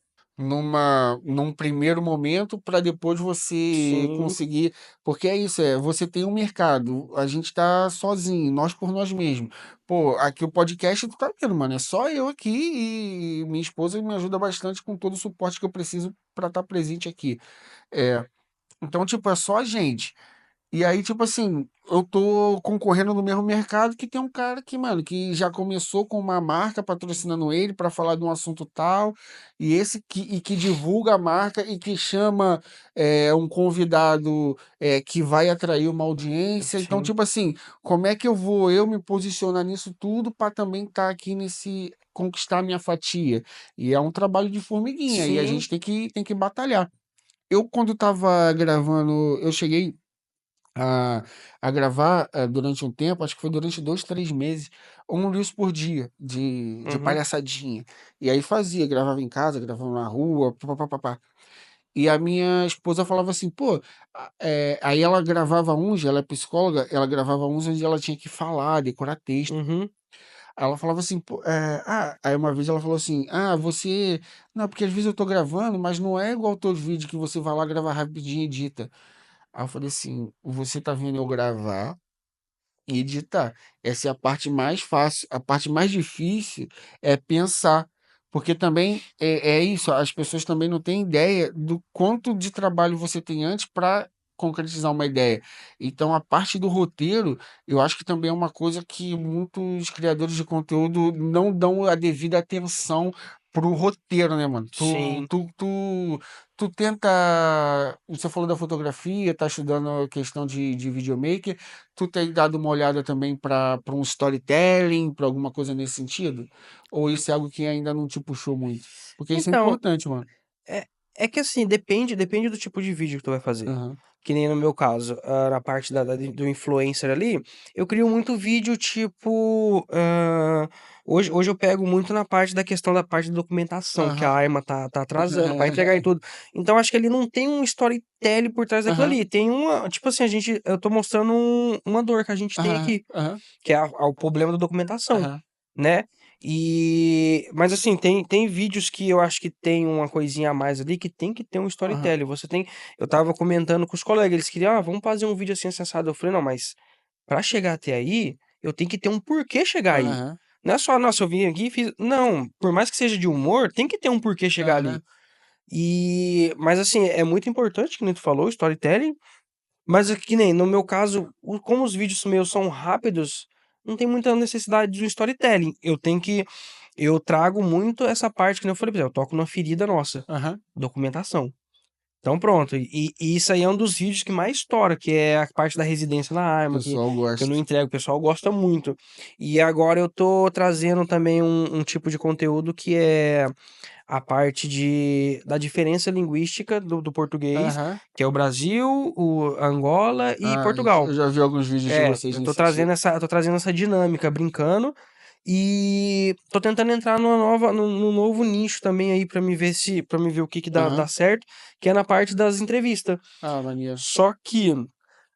num primeiro momento para depois você Sim, conseguir, porque é isso, você tem um mercado, a gente tá sozinho, nós por nós mesmos. Pô, aqui o podcast tu tá vendo, mano, é só eu aqui e minha esposa me ajuda bastante com todo o suporte que eu preciso para estar presente aqui. É, então, tipo, é só a gente. E aí, tipo assim, eu tô concorrendo no mesmo mercado que tem um cara que, mano, que já começou com uma marca patrocinando ele para falar de um assunto tal, e que divulga a marca e que chama um convidado que vai atrair uma audiência. Então, sim, tipo assim, como é que eu vou me posicionar nisso tudo para também estar aqui nesse conquistar a minha fatia? E é um trabalho de formiguinha, e a sim. gente tem que batalhar. Eu, quando estava gravando, eu cheguei a, a gravar durante um tempo, acho que foi durante 2, 3 meses, um Reels por dia de Uhum, palhaçadinha. E aí fazia, gravava em casa, gravava na rua, papapá. E a minha esposa falava assim, pô, aí ela gravava uns, ela é psicóloga, ela gravava uns onde ela tinha que falar, decorar texto. uhum. Aí ela falava assim, pô, aí uma vez ela falou assim, você. Não, porque às vezes eu tô gravando, mas não é igual todo vídeo que você vai lá gravar rapidinho e edita. Aí eu falei assim, você tá vendo eu gravar e editar. Essa é a parte mais fácil. A parte mais difícil é pensar. Porque também é isso, as pessoas também não têm ideia do quanto de trabalho você tem antes para concretizar uma ideia. Então, a parte do roteiro, eu acho que também é uma coisa que muitos criadores de conteúdo não dão a devida atenção pro roteiro, né, mano? Sim. Tu tenta. Você falou da fotografia, tá estudando a questão de videomaker. Tu tem dado uma olhada também para um storytelling, para alguma coisa nesse sentido? Ou isso é algo que ainda não te puxou muito? Porque isso é Então, importante, mano. é, é que assim, depende do tipo de vídeo que tu vai fazer. Aham, Que nem no meu caso, na parte do influencer ali, eu crio muito vídeo tipo. Hoje eu pego muito na parte da questão da parte de documentação, que a aham, arma tá atrasando pra entregar e tudo. Então acho que ele não tem um storytelling por trás daquilo aham, ali. Tem uma. Tipo assim, eu tô mostrando uma dor que a gente tem aham, aqui, aham, que é o problema da documentação, aham, né? Mas assim, tem vídeos que eu acho que tem uma coisinha a mais ali que tem que ter um Aham. storytelling. Eu tava comentando com os colegas, eles queriam, vamos fazer um vídeo assim sensado. Eu falei, não, mas pra chegar até aí, eu tenho que ter um porquê chegar aí. Aham. Não é só, nossa, eu vim aqui e fiz. Não, por mais que seja de humor, tem que ter um porquê chegar ali. Aham. Mas assim, é muito importante, que nem tu falou, storytelling. Mas é que nem, no meu caso, como os vídeos meus são rápidos, não tem muita necessidade de um storytelling. Eu trago muito essa parte que nem eu falei, por exemplo, eu toco numa ferida nossa, Aham. documentação. Então pronto, e isso aí é um dos vídeos que mais estoura, que é a parte da residência na O arma, pessoal que eu não gosta. entrego, o pessoal gosta muito. E agora eu tô trazendo também um tipo de conteúdo que é a parte da diferença linguística do português, Aham. que é o Brasil, o Angola e Ah, Portugal. eu já vi alguns vídeos de vocês nesse sentido. Eu tô trazendo essa dinâmica, brincando, e tô tentando entrar num novo nicho também aí para me ver o que que dá Aham. certo, que é na parte das entrevistas. Ah, maneiro. Só que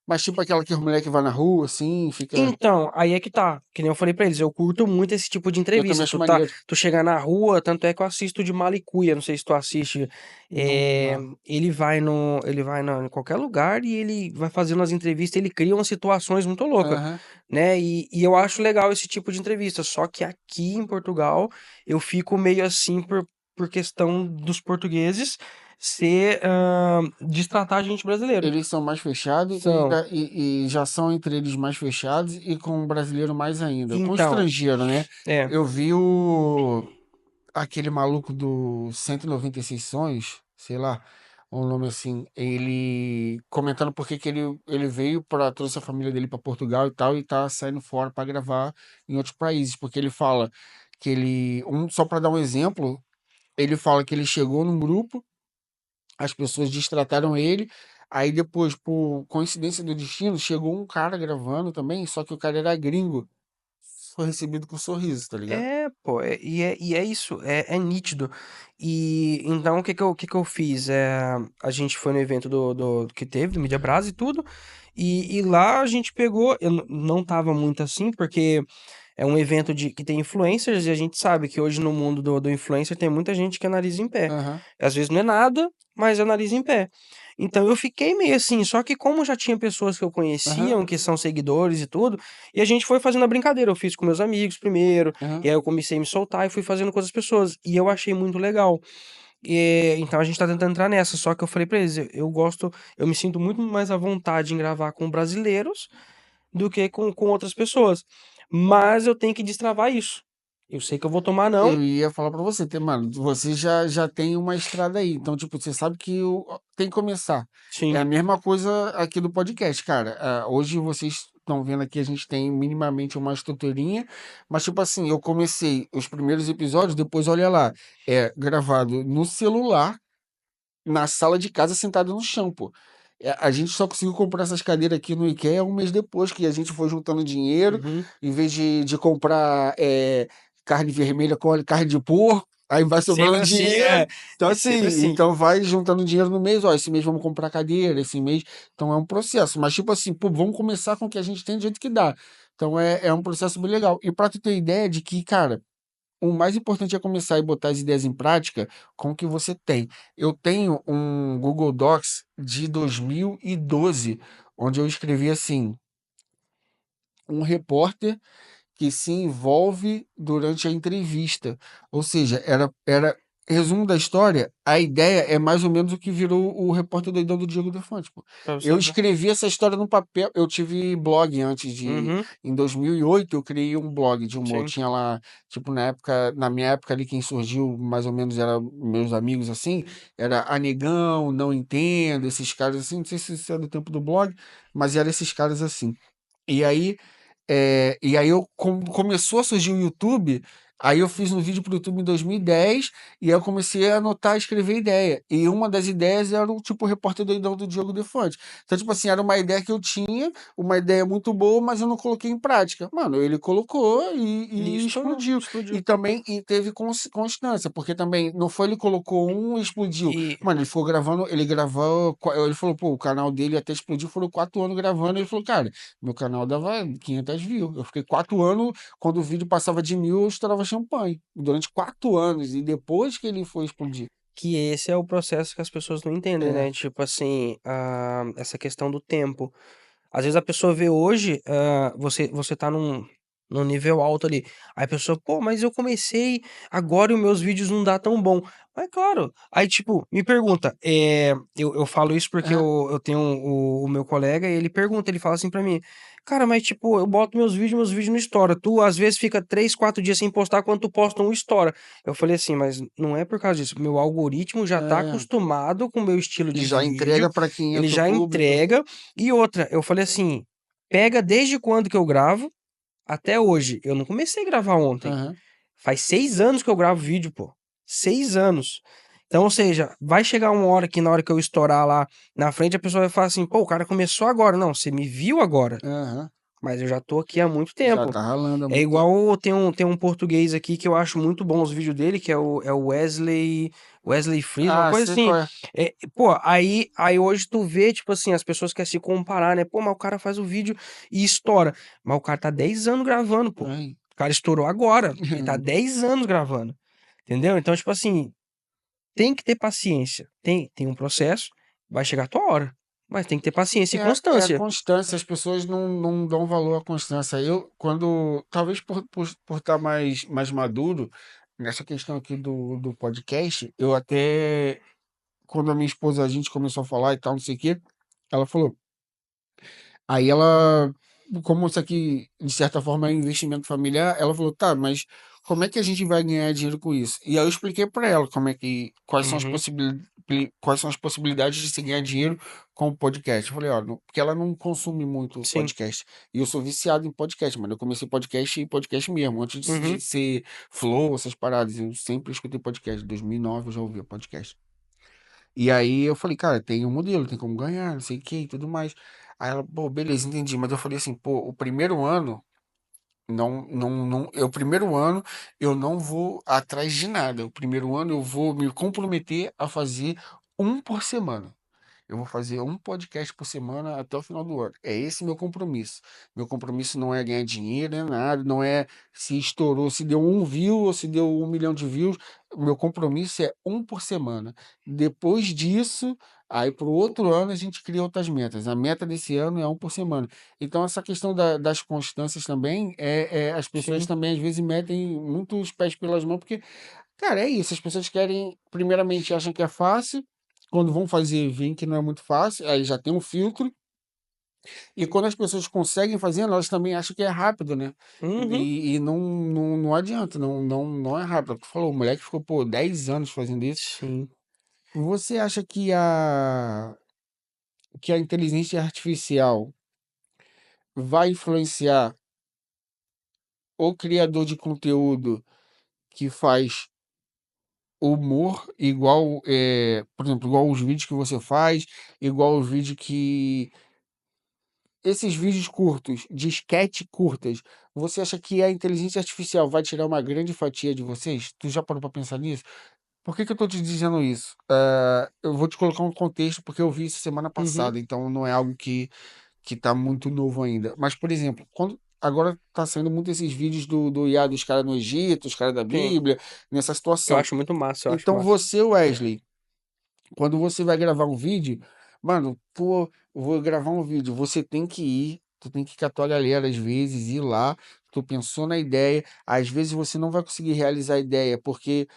Mas tipo aquela que os moleques vai na rua, assim, fica. Então, aí é que tá. Que nem eu falei pra eles, eu curto muito esse tipo de Eu também entrevista. acho maneiro. Tu chegar na rua, tanto é que eu assisto de Malicuia, não sei se tu assiste. Não, É, não. ele vai em qualquer lugar e ele vai fazendo as entrevistas, ele cria umas situações muito loucas, Aham. né? E eu acho legal esse tipo de entrevista. Só que aqui em Portugal, eu fico meio assim por questão dos portugueses destratar a gente brasileiro. Eles são mais fechados São. e já são entre eles mais fechados e com o brasileiro mais ainda. Com o Então, estrangeiro, né? é. Eu vi aquele maluco do 196 Sonhos, sei lá, um nome assim, ele comentando por que que ele veio para trouxe a família dele para Portugal e tal, e tá saindo fora para gravar em outros países, porque ele fala que só para dar um exemplo, ele fala que ele chegou num grupo, as pessoas destrataram ele. Aí depois, por coincidência do destino, chegou um cara gravando também, só que o cara era gringo. Foi recebido com sorriso, tá ligado? Pô, e é isso, é nítido. E então o que que eu fiz? A gente foi no evento que teve, do Mídia Brasa e tudo, e lá a gente pegou, não tava muito assim, porque é um evento que tem influencers, e a gente sabe que hoje no mundo do influencer tem muita gente que analisa em pé. Aham, Às vezes não é nada, mas analisa em pé. Então eu fiquei meio assim, só que como já tinha pessoas que eu aham, conheciam, que são seguidores e tudo, e a gente foi fazendo a brincadeira. Eu fiz com meus amigos primeiro, aham. e aí eu comecei a me soltar e fui fazendo com as pessoas. E eu achei muito legal. Então a gente tá tentando entrar nessa. Só que eu falei pra eles, eu gosto, eu me sinto muito mais à vontade em gravar com brasileiros do que com outras pessoas. Mas eu tenho que destravar isso. Eu sei que eu vou tomar não. Eu ia falar pra você, mano, você já tem uma estrada aí, então, tipo, você sabe que tem que começar. É Sim. a mesma coisa aqui do podcast, cara. Hoje vocês estão vendo aqui, a gente tem minimamente uma estruturinha, mas, tipo assim, eu comecei os primeiros episódios, depois, olha lá, gravado no celular, na sala de casa, sentado no chão, pô. A gente só conseguiu comprar essas cadeiras aqui no IKEA um mês depois, que a gente foi juntando dinheiro, Uhum. em vez de comprar carne vermelha com óleo, carne de porco, aí vai sobrando Sempre assim, dinheiro. Então, é sempre assim, assim. então vai juntando dinheiro no mês, ó, esse mês vamos comprar cadeira, esse mês. Então é um processo. Mas, tipo assim, pô, vamos começar com o que a gente tem do jeito que dá. Então é um processo bem legal. E pra tu ter ideia de que, cara, o mais importante é começar e botar as ideias em prática com o que você tem. Eu tenho um Google Docs de 2012, onde eu escrevi assim: um repórter que se envolve durante a entrevista. Ou seja, era resumo da história, a ideia é mais ou menos o que virou o Repórter Doidão do Diego Defante, pô. Pra você Eu ver. escrevi essa história no papel, eu tive blog antes Uhum. em 2008 eu criei um blog de humor, eu Sim. tinha lá, tipo, na minha época ali, quem surgiu mais ou menos era meus amigos assim, era Anegão, Não Entendo, esses caras assim, não sei se isso é do tempo do blog, mas eram esses caras assim. E aí começou a surgir o YouTube, aí eu fiz um vídeo pro YouTube em 2010, e aí eu comecei a anotar, escrever ideia. E uma das ideias era o tipo o Repórter Doidão do Diogo Defante. Então, tipo assim, era uma ideia que eu tinha, uma ideia muito boa, mas eu não coloquei em prática. Mano, ele colocou E e estourou, explodiu. E explodiu. também teve constância, porque também não foi ele colocou um e explodiu. E Mano, ele ficou gravando, ele gravou, ele falou, pô, o canal dele até explodiu, foram 4 anos gravando, ele falou, cara, meu canal dava 500 views. Eu fiquei 4 anos, quando o vídeo passava de 1.000, eu estourava champanhe durante 4 anos e depois que ele foi explodir. Que esse é o processo que as pessoas não entendem, É. né? Tipo assim, essa questão do tempo. Às vezes a pessoa vê hoje, você tá num nível alto ali. Aí a pessoa, pô, mas eu comecei agora e os meus vídeos não dá tão bom. Mas claro, aí tipo, me pergunta, eu falo isso porque É. eu tenho o meu colega e ele pergunta, ele fala assim pra mim, cara, mas tipo, eu boto meus vídeos não estoura. Tu às vezes fica 3, 4 dias sem postar, quando tu posta um estoura. Eu falei assim, mas não é por causa disso. Meu algoritmo já tá É. acostumado com o meu estilo E de já vídeo, entrega para quem é ele teu já público. entrega. E outra, eu falei assim, pega desde quando que eu gravo até hoje. Eu não comecei a gravar ontem. Aham. Faz 6 anos que eu gravo vídeo, pô. 6 anos. Então, ou seja, vai chegar uma hora que na hora que eu estourar lá na frente, a pessoa vai falar assim, pô, o cara começou agora. Não, você me viu agora, Aham. mas eu já tô aqui há muito Já tempo. tá ralando há É muito tempo. igual tem um português aqui que eu acho muito bom os vídeos dele, que é o Wesley Freeze, uma coisa Sei assim. qual é. Pô, aí hoje tu vê, tipo assim, as pessoas querem se comparar, né? Pô, mas o cara faz o vídeo e estoura. Mas o cara tá 10 anos gravando, pô. Ai. O cara estourou agora. Ele tá 10 anos gravando. Entendeu? Então, tipo assim, tem que ter paciência. Tem um processo, vai chegar a tua hora. Mas tem que ter paciência e É a constância. constância, as pessoas não dão valor à constância. Talvez por estar mais maduro nessa questão aqui do podcast, eu até, quando a minha esposa, a gente começou a falar e tal, não sei o quê, ela falou, aí ela, como isso aqui, de certa forma, é um investimento familiar, ela falou, tá, mas como é que a gente vai ganhar dinheiro com isso? E aí eu expliquei para ela Uhum, quais são as possibilidades de se ganhar dinheiro com o podcast. Eu falei, ó, porque ela não consome muito sim. podcast. E eu sou viciado em podcast, mano. Eu comecei podcast mesmo, antes de Uhum, ser Flow, essas paradas. Eu sempre escutei podcast. Em 2009 eu já ouvia podcast. E aí eu falei, cara, tem um modelo, tem como ganhar, não sei o que e tudo mais. Aí ela, pô, beleza, entendi. Mas eu falei assim, pô, o primeiro ano, o primeiro ano eu não vou atrás de nada. O primeiro ano eu vou me comprometer a fazer um por semana. Eu vou fazer um podcast por semana até o final do ano. É esse meu compromisso. Meu compromisso não é ganhar dinheiro, é nada, não é se estourou, se deu 1 view ou se deu 1 milhão de views. O meu compromisso é um por semana. Depois disso, aí para o outro ano a gente cria outras metas. A meta desse ano é um por semana. Então, essa questão das constâncias também, as pessoas sim. também às vezes metem muito os pés pelas mãos, porque cara, é isso. As pessoas querem, primeiramente, acham que é fácil. Quando vão fazer, veem que não é muito fácil. Aí já tem um filtro. E quando as pessoas conseguem fazer, elas também acham que é rápido, né? Uhum. E não adianta, não é rápido. Tu falou, o moleque ficou, pô, 10 anos fazendo isso. Sim. Você acha que a inteligência artificial vai influenciar o criador de conteúdo que faz humor igual, por exemplo, igual os vídeos que você faz, igual os vídeos que esses vídeos curtos, de sketch curtas, você acha que a inteligência artificial vai tirar uma grande fatia de vocês? Tu já parou para pensar nisso? Por que que eu tô te dizendo isso? Eu vou te colocar um contexto porque eu vi isso semana Uhum. passada, então não é algo que tá muito novo ainda. Mas, por exemplo, quando agora tá saindo muito esses vídeos do IA dos caras no Egito, os caras da Sim. Bíblia, nessa Eu situação. acho muito massa, eu acho Então massa. você, Wesley, quando você vai gravar um vídeo, mano, pô, eu vou gravar um vídeo, você tem que ir, tu tem que ir com a tua galera às vezes, ir lá, tu pensou na ideia, às vezes você não vai conseguir realizar a ideia, porque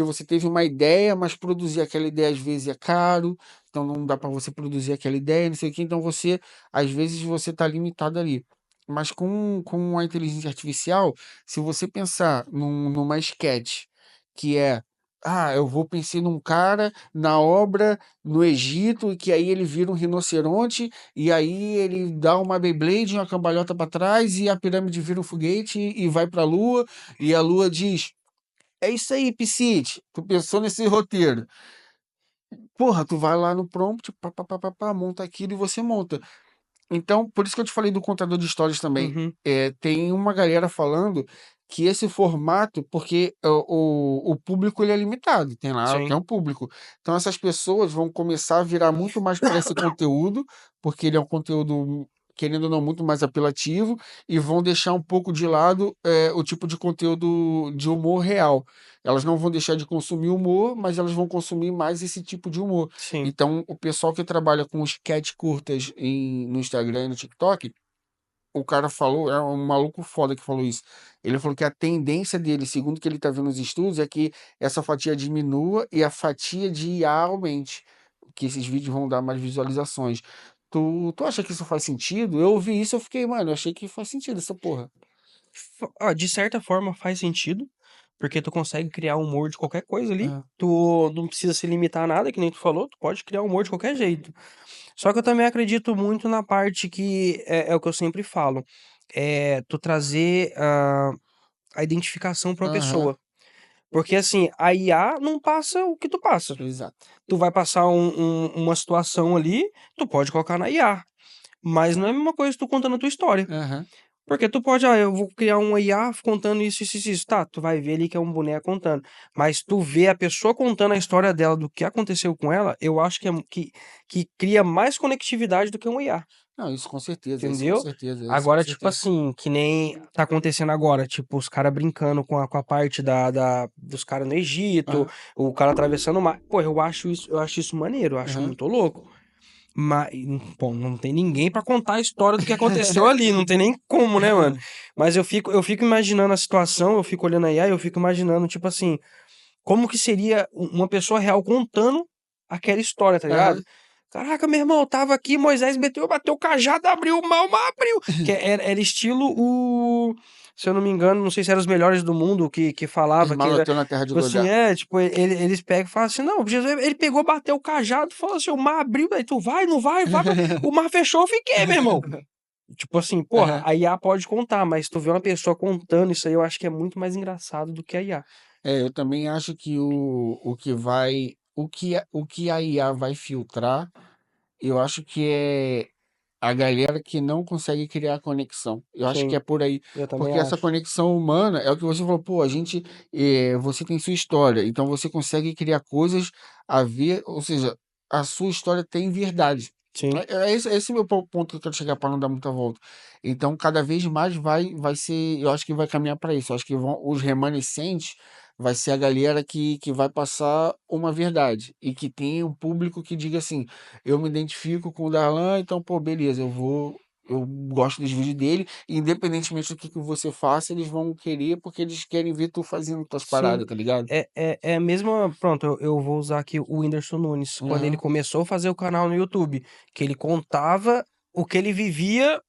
você teve uma ideia, mas produzir aquela ideia às vezes é caro, então não dá para você produzir aquela ideia, não sei o que, então às vezes você tá limitado ali. Mas com a inteligência artificial, se você pensar numa sketch, que é eu vou pensar num cara na obra no Egito, e que aí ele vira um rinoceronte, e aí ele dá uma Beyblade, uma cambalhota para trás, e a pirâmide vira um foguete e vai para a Lua, e a Lua diz: É isso aí, Piscite, tu pensou nesse roteiro. Porra, tu vai lá no prompt, pá, pá, pá, pá, pá, monta aquilo e você monta. Então, por isso que eu te falei do contador de histórias também. Uhum. Tem uma galera falando que esse formato, porque o público ele é limitado, tem Sim. um público. Então, essas pessoas vão começar a virar muito mais para esse conteúdo, porque ele é um conteúdo querendo ou não, muito mais apelativo e vão deixar um pouco de lado o tipo de conteúdo de humor real. Elas não vão deixar de consumir humor, mas elas vão consumir mais esse tipo de humor. Sim. Então, o pessoal que trabalha com sketch curtas no Instagram e no TikTok, o cara falou, é um maluco foda que falou isso. Ele falou que a tendência dele, segundo o que ele está vendo nos estudos, é que essa fatia diminua e a fatia de IA aumente, que esses vídeos vão dar mais visualizações. Tu acha que isso faz sentido? Eu ouvi isso, eu fiquei, mano, eu achei que faz sentido essa porra. De certa forma faz sentido, porque tu consegue criar humor de qualquer coisa ali. É. Tu não precisa se limitar a nada, que nem tu falou, tu pode criar humor de qualquer jeito. Só que eu também acredito muito na parte que é o que eu sempre falo, é tu trazer a identificação para uma Aham, pessoa. Porque assim, a IA não passa o que tu passa. exato. Tu vai passar uma situação ali, tu pode colocar na IA. Mas não é a mesma coisa que tu contando a tua história. Aham. Porque tu pode, eu vou criar um IA contando isso, isso, isso, isso. Tá, tu vai ver ali que é um boneco contando. Mas tu vê a pessoa contando a história dela, do que aconteceu com ela, eu acho que cria mais conectividade do que um IA. Não, isso com certeza, isso com Entendeu? certeza, isso com Agora, tipo certeza. assim, que nem tá acontecendo agora, tipo, os caras brincando com a parte dos caras no Egito, Aham, o cara atravessando o mar. Pô, eu acho isso maneiro, eu acho aham. muito louco. Mas, pô, não tem ninguém pra contar a história do que aconteceu ali, não tem nem como, né, mano? Mas eu fico imaginando a situação, eu fico olhando a IA, eu fico imaginando, tipo assim, como que seria uma pessoa real contando aquela história, tá ligado? Aham. Caraca, meu irmão, eu tava aqui, Moisés bateu o cajado, abriu o mar, abriu. Que era estilo se eu não me engano, não sei se eram os melhores do mundo que falava que era, Esmaloteu na terra de tipo assim, Godá. tipo, eles pegam e falam assim, não, Jesus, ele pegou, bateu o cajado, falou assim, o mar abriu, aí tu vai, não vai, vai, o mar fechou, eu fiquei, meu irmão. Tipo assim, porra, Aham. a IA pode contar, mas tu vê uma pessoa contando isso aí, eu acho que é muito mais engraçado do que a IA. Eu também acho que o que a IA vai filtrar, eu acho que é a galera que não consegue criar conexão. Eu acho que Sim, é por aí, eu também porque essa acho. conexão humana é o que você falou, pô, você tem sua história, então você consegue criar coisas a ver, ou seja, a sua história tem verdade. Sim. Esse é o meu ponto que eu quero chegar para não dar muita volta. Então, cada vez mais vai ser, eu acho que vai caminhar para isso. Eu acho que os remanescentes vai ser a galera que vai passar uma verdade e que tem um público que diga assim, eu me identifico com o Darlan, então, pô, beleza, eu gosto dos vídeos dele, e independentemente do que você faça, eles vão querer porque eles querem ver tu fazendo tuas Sim, paradas, tá ligado? é a mesma. Pronto, eu vou usar aqui o Whindersson Nunes. Quando ele Aham, começou a fazer o canal no YouTube, que ele contava o que ele vivia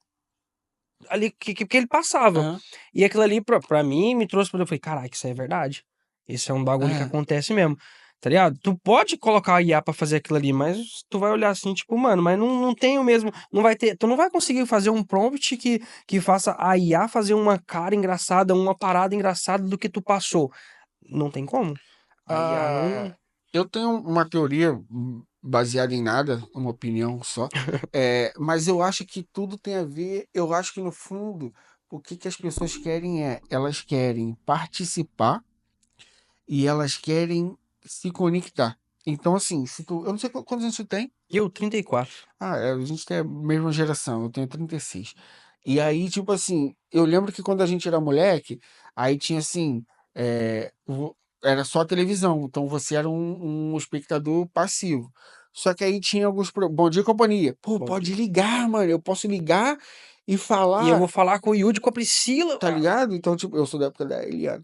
ali, que ele passava. aham, E aquilo ali, pra mim, me trouxe pra. Eu falei, caraca, isso é verdade. Isso é um bagulho que aham. acontece mesmo. Tá ligado? Tu pode colocar a IA pra fazer aquilo ali, mas tu vai olhar assim, tipo, mano, mas não tem o mesmo. Não vai ter. Tu não vai conseguir fazer um prompt que faça a IA fazer uma cara engraçada, uma parada engraçada do que tu passou. Não tem como. A IA Ah, não. eu tenho uma teoria baseada em nada, uma opinião só, mas eu acho que tudo tem a ver. Eu acho que no fundo, o que as pessoas querem elas querem participar e elas querem se conectar. Então, assim, se tu, eu não sei quantos anos tu tem. Eu, 34. A gente tem a mesma geração, eu tenho 36. E aí, tipo assim, eu lembro que quando a gente era moleque, aí tinha assim, era só televisão, então você era um espectador passivo. Só que aí tinha alguns. Bom dia, companhia. Pô, Bom dia. pode ligar, mano. Eu posso ligar e E eu falar, vou falar com o Yudi e com a Priscila. tá ligado? Então, tipo, eu sou da época da Eliana.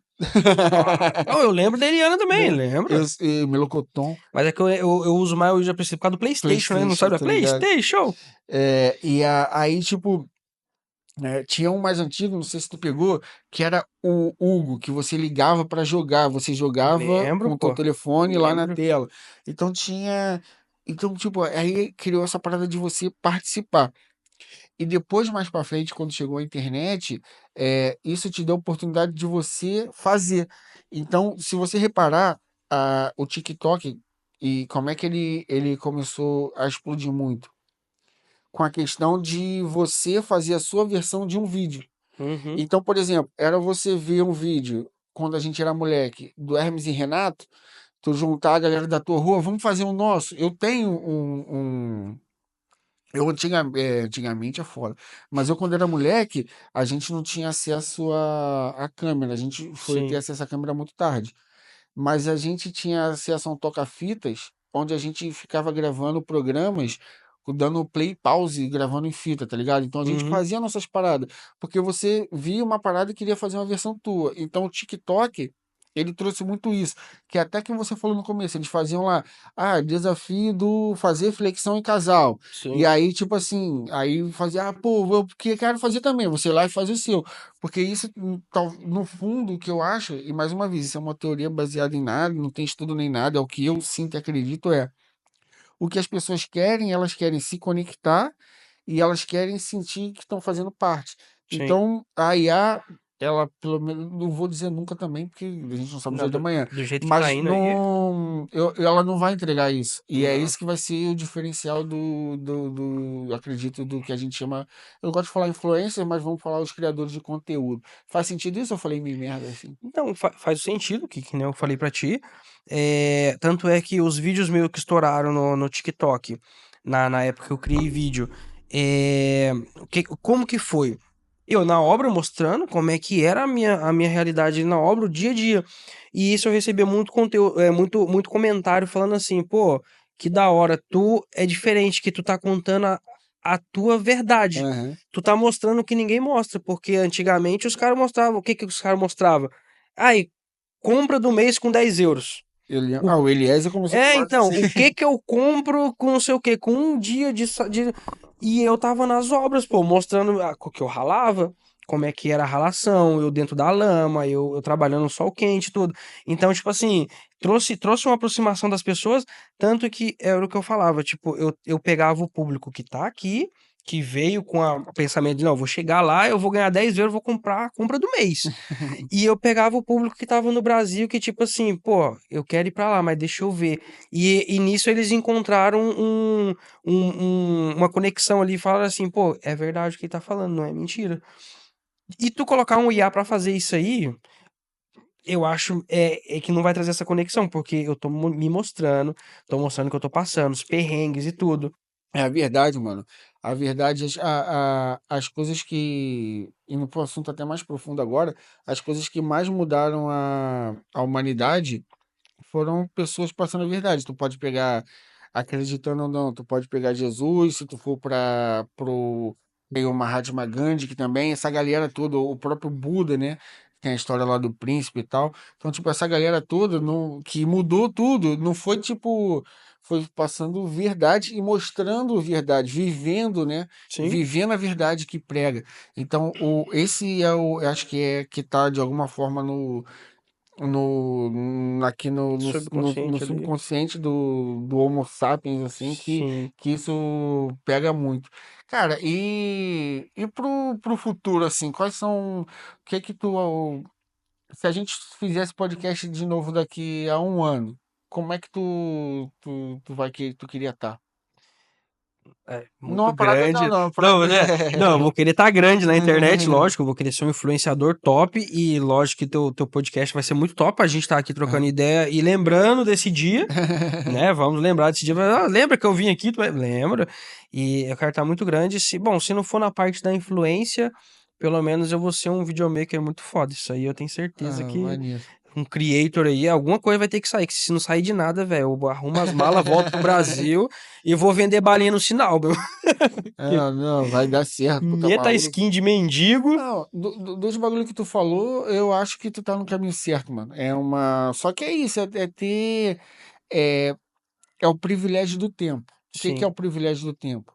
Não, eu lembro da Eliana também, Né? lembro. Melocoton, Mas é que eu uso mais o Yudi e a Priscila por causa do PlayStation, né? Não PlayStation, sabe da tá ligado? PlayStation? Aí, tipo. Tinha um mais antigo, não sei se tu pegou, que era o Hugo, que você ligava para jogar, você jogava Lembro, com o teu pô. telefone lá na Lembro. tela. Então tinha, então tipo, aí criou essa parada de você participar. E depois mais para frente, quando chegou a internet, isso te deu a oportunidade de você fazer. Então, se você reparar, o TikTok e como é que ele começou a explodir muito com a questão de você fazer a sua versão de um vídeo. Uhum. Então, por exemplo, era você ver um vídeo quando a gente era moleque do Hermes e Renato, tu juntar a galera da tua rua, vamos fazer o nosso. Eu tenho Antigamente é foda. Mas eu, quando era moleque, a gente não tinha acesso à câmera. A gente foi ter Sim. acesso à câmera muito tarde. Mas a gente tinha acesso a um toca-fitas, onde a gente ficava gravando programas, dando play e pause, gravando em fita, tá ligado? Então a gente Uhum. fazia nossas paradas, porque você via uma parada e queria fazer uma versão tua. Então o TikTok, ele trouxe muito isso, que até que você falou no começo, eles faziam lá, desafio do fazer flexão em casal. E Sim. aí, tipo assim, aí fazia, pô, eu quero fazer também, você lá e faz o seu. Porque isso, no fundo, o que eu acho, e mais uma vez, isso é uma teoria baseada em nada, não tem estudo nem nada, é o que eu sinto e acredito o que as pessoas querem, elas querem se conectar e elas querem sentir que estão fazendo parte. Sim. Então, a IA, ela, pelo menos, não vou dizer nunca também, porque a gente não sabe o Não, dia da do, manhã, do jeito que tá mas indo aí, não, ela não vai entregar isso. E é não. isso que vai ser o diferencial acredito, do que a gente chama. Eu não gosto de falar influencer, mas vamos falar os criadores de conteúdo. Faz sentido isso ou eu falei meio merda assim? Então, faz sentido, que nem eu falei pra ti. Tanto é que os vídeos meus que estouraram no TikTok, na época que eu criei vídeo, como que foi? Eu na obra mostrando como é que era a minha realidade na obra, o dia a dia. E isso eu recebia muito conteúdo, muito comentário falando assim, pô, que da hora, tu é diferente, que tu tá contando a tua verdade. Aham. Tu tá mostrando o que ninguém mostra, porque antigamente os caras mostravam, o que que os caras mostravam? Aí, compra do mês com 10 euros. O- O Eliezer começou com quatro. então, o que que eu compro com não sei o quê? Com um dia de. E eu tava nas obras, pô, mostrando que eu ralava, como é que era a ralação, eu dentro da lama, eu trabalhando no sol quente, tudo. Então, tipo assim, trouxe uma aproximação das pessoas, tanto que era o que eu falava, tipo, eu pegava o público que tá aqui, que veio com o pensamento de, não, vou chegar lá, eu vou ganhar 10 euros, vou comprar a compra do mês. E eu pegava o público que tava no Brasil, que tipo assim, pô, eu quero ir pra lá, mas deixa eu ver. E nisso eles encontraram uma conexão ali e falaram assim, pô, é verdade o que ele tá falando, não é mentira. E tu colocar um IA pra fazer isso aí, eu acho que não vai trazer essa conexão, porque eu tô me mostrando, tô mostrando que eu tô passando, os perrengues e tudo. É a verdade, mano. A verdade, as coisas que. Indo para um assunto até mais profundo agora, as coisas que mais mudaram a humanidade foram pessoas passando a verdade. Tu pode pegar, acreditando ou não, tu pode pegar Jesus, se tu for para pro meio Mahatma Gandhi, que também, essa galera toda, o próprio Buda, né? Tem a história lá do príncipe e tal. Então, tipo, essa galera toda que mudou tudo, não foi tipo. Foi passando verdade e mostrando verdade, vivendo, né? Sim, Vivendo a verdade que prega. Então, esse eu acho que que tá de alguma forma aqui no subconsciente ali. subconsciente do Homo sapiens, assim, Sim. que isso pega muito. Cara, e pro futuro, assim, quais são. O que que tu. Se a gente fizesse podcast de novo daqui a um ano, como é que tu queria estar? Muito Numa parada, não, grande. não, uma parada. Não, não, eu vou querer estar grande na internet, lógico, eu vou querer ser um influenciador top e lógico que teu podcast vai ser muito top, a gente tá aqui trocando ideia e lembrando desse dia, né? Vamos lembrar desse dia. Lembra que eu vim aqui? Lembra? E eu quero estar muito grande. Bom, se não for na parte da influência, pelo menos eu vou ser um videomaker muito foda. Isso aí eu tenho certeza que Maneiro. um creator aí, alguma coisa vai ter que sair, que se não sair de nada, velho, eu arrumo as malas, volto pro Brasil e vou vender balinha no sinal, meu. Não, não, vai dar certo, tu tá Meta maluco. skin de mendigo. Não, dos bagulho que tu falou, eu acho que tu tá no caminho certo, mano. É uma. Só que é isso, é ter. É, é o privilégio do tempo. O que que é Sim, o privilégio do tempo?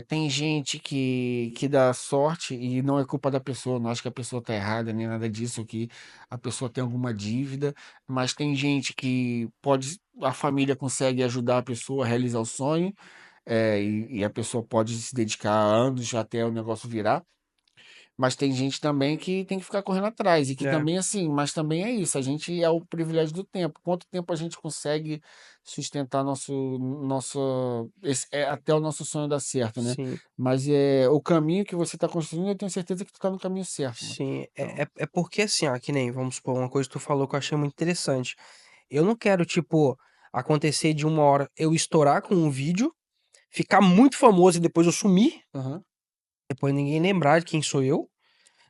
Tem gente que dá sorte e não é culpa da pessoa, não acho que a pessoa tá errada, nem nada disso, que a pessoa tem alguma dívida, mas tem gente que pode. A família consegue ajudar a pessoa a realizar o sonho, e a pessoa pode se dedicar anos até o negócio virar. Mas tem gente também que tem que ficar correndo atrás. E que é, também, assim, mas também é isso. A gente é o privilégio do tempo. Quanto tempo a gente consegue sustentar até o nosso sonho dar certo, né? sim, Mas o caminho que você está construindo, eu tenho certeza que tu tá no caminho certo, mano. sim. É, Então, é, é porque assim, ó, que nem, vamos supor, uma coisa que tu falou que eu achei muito interessante. Eu não quero, tipo, acontecer de uma hora eu estourar com um vídeo, ficar muito famoso e depois eu sumir, Aham. depois ninguém lembrar de quem sou eu,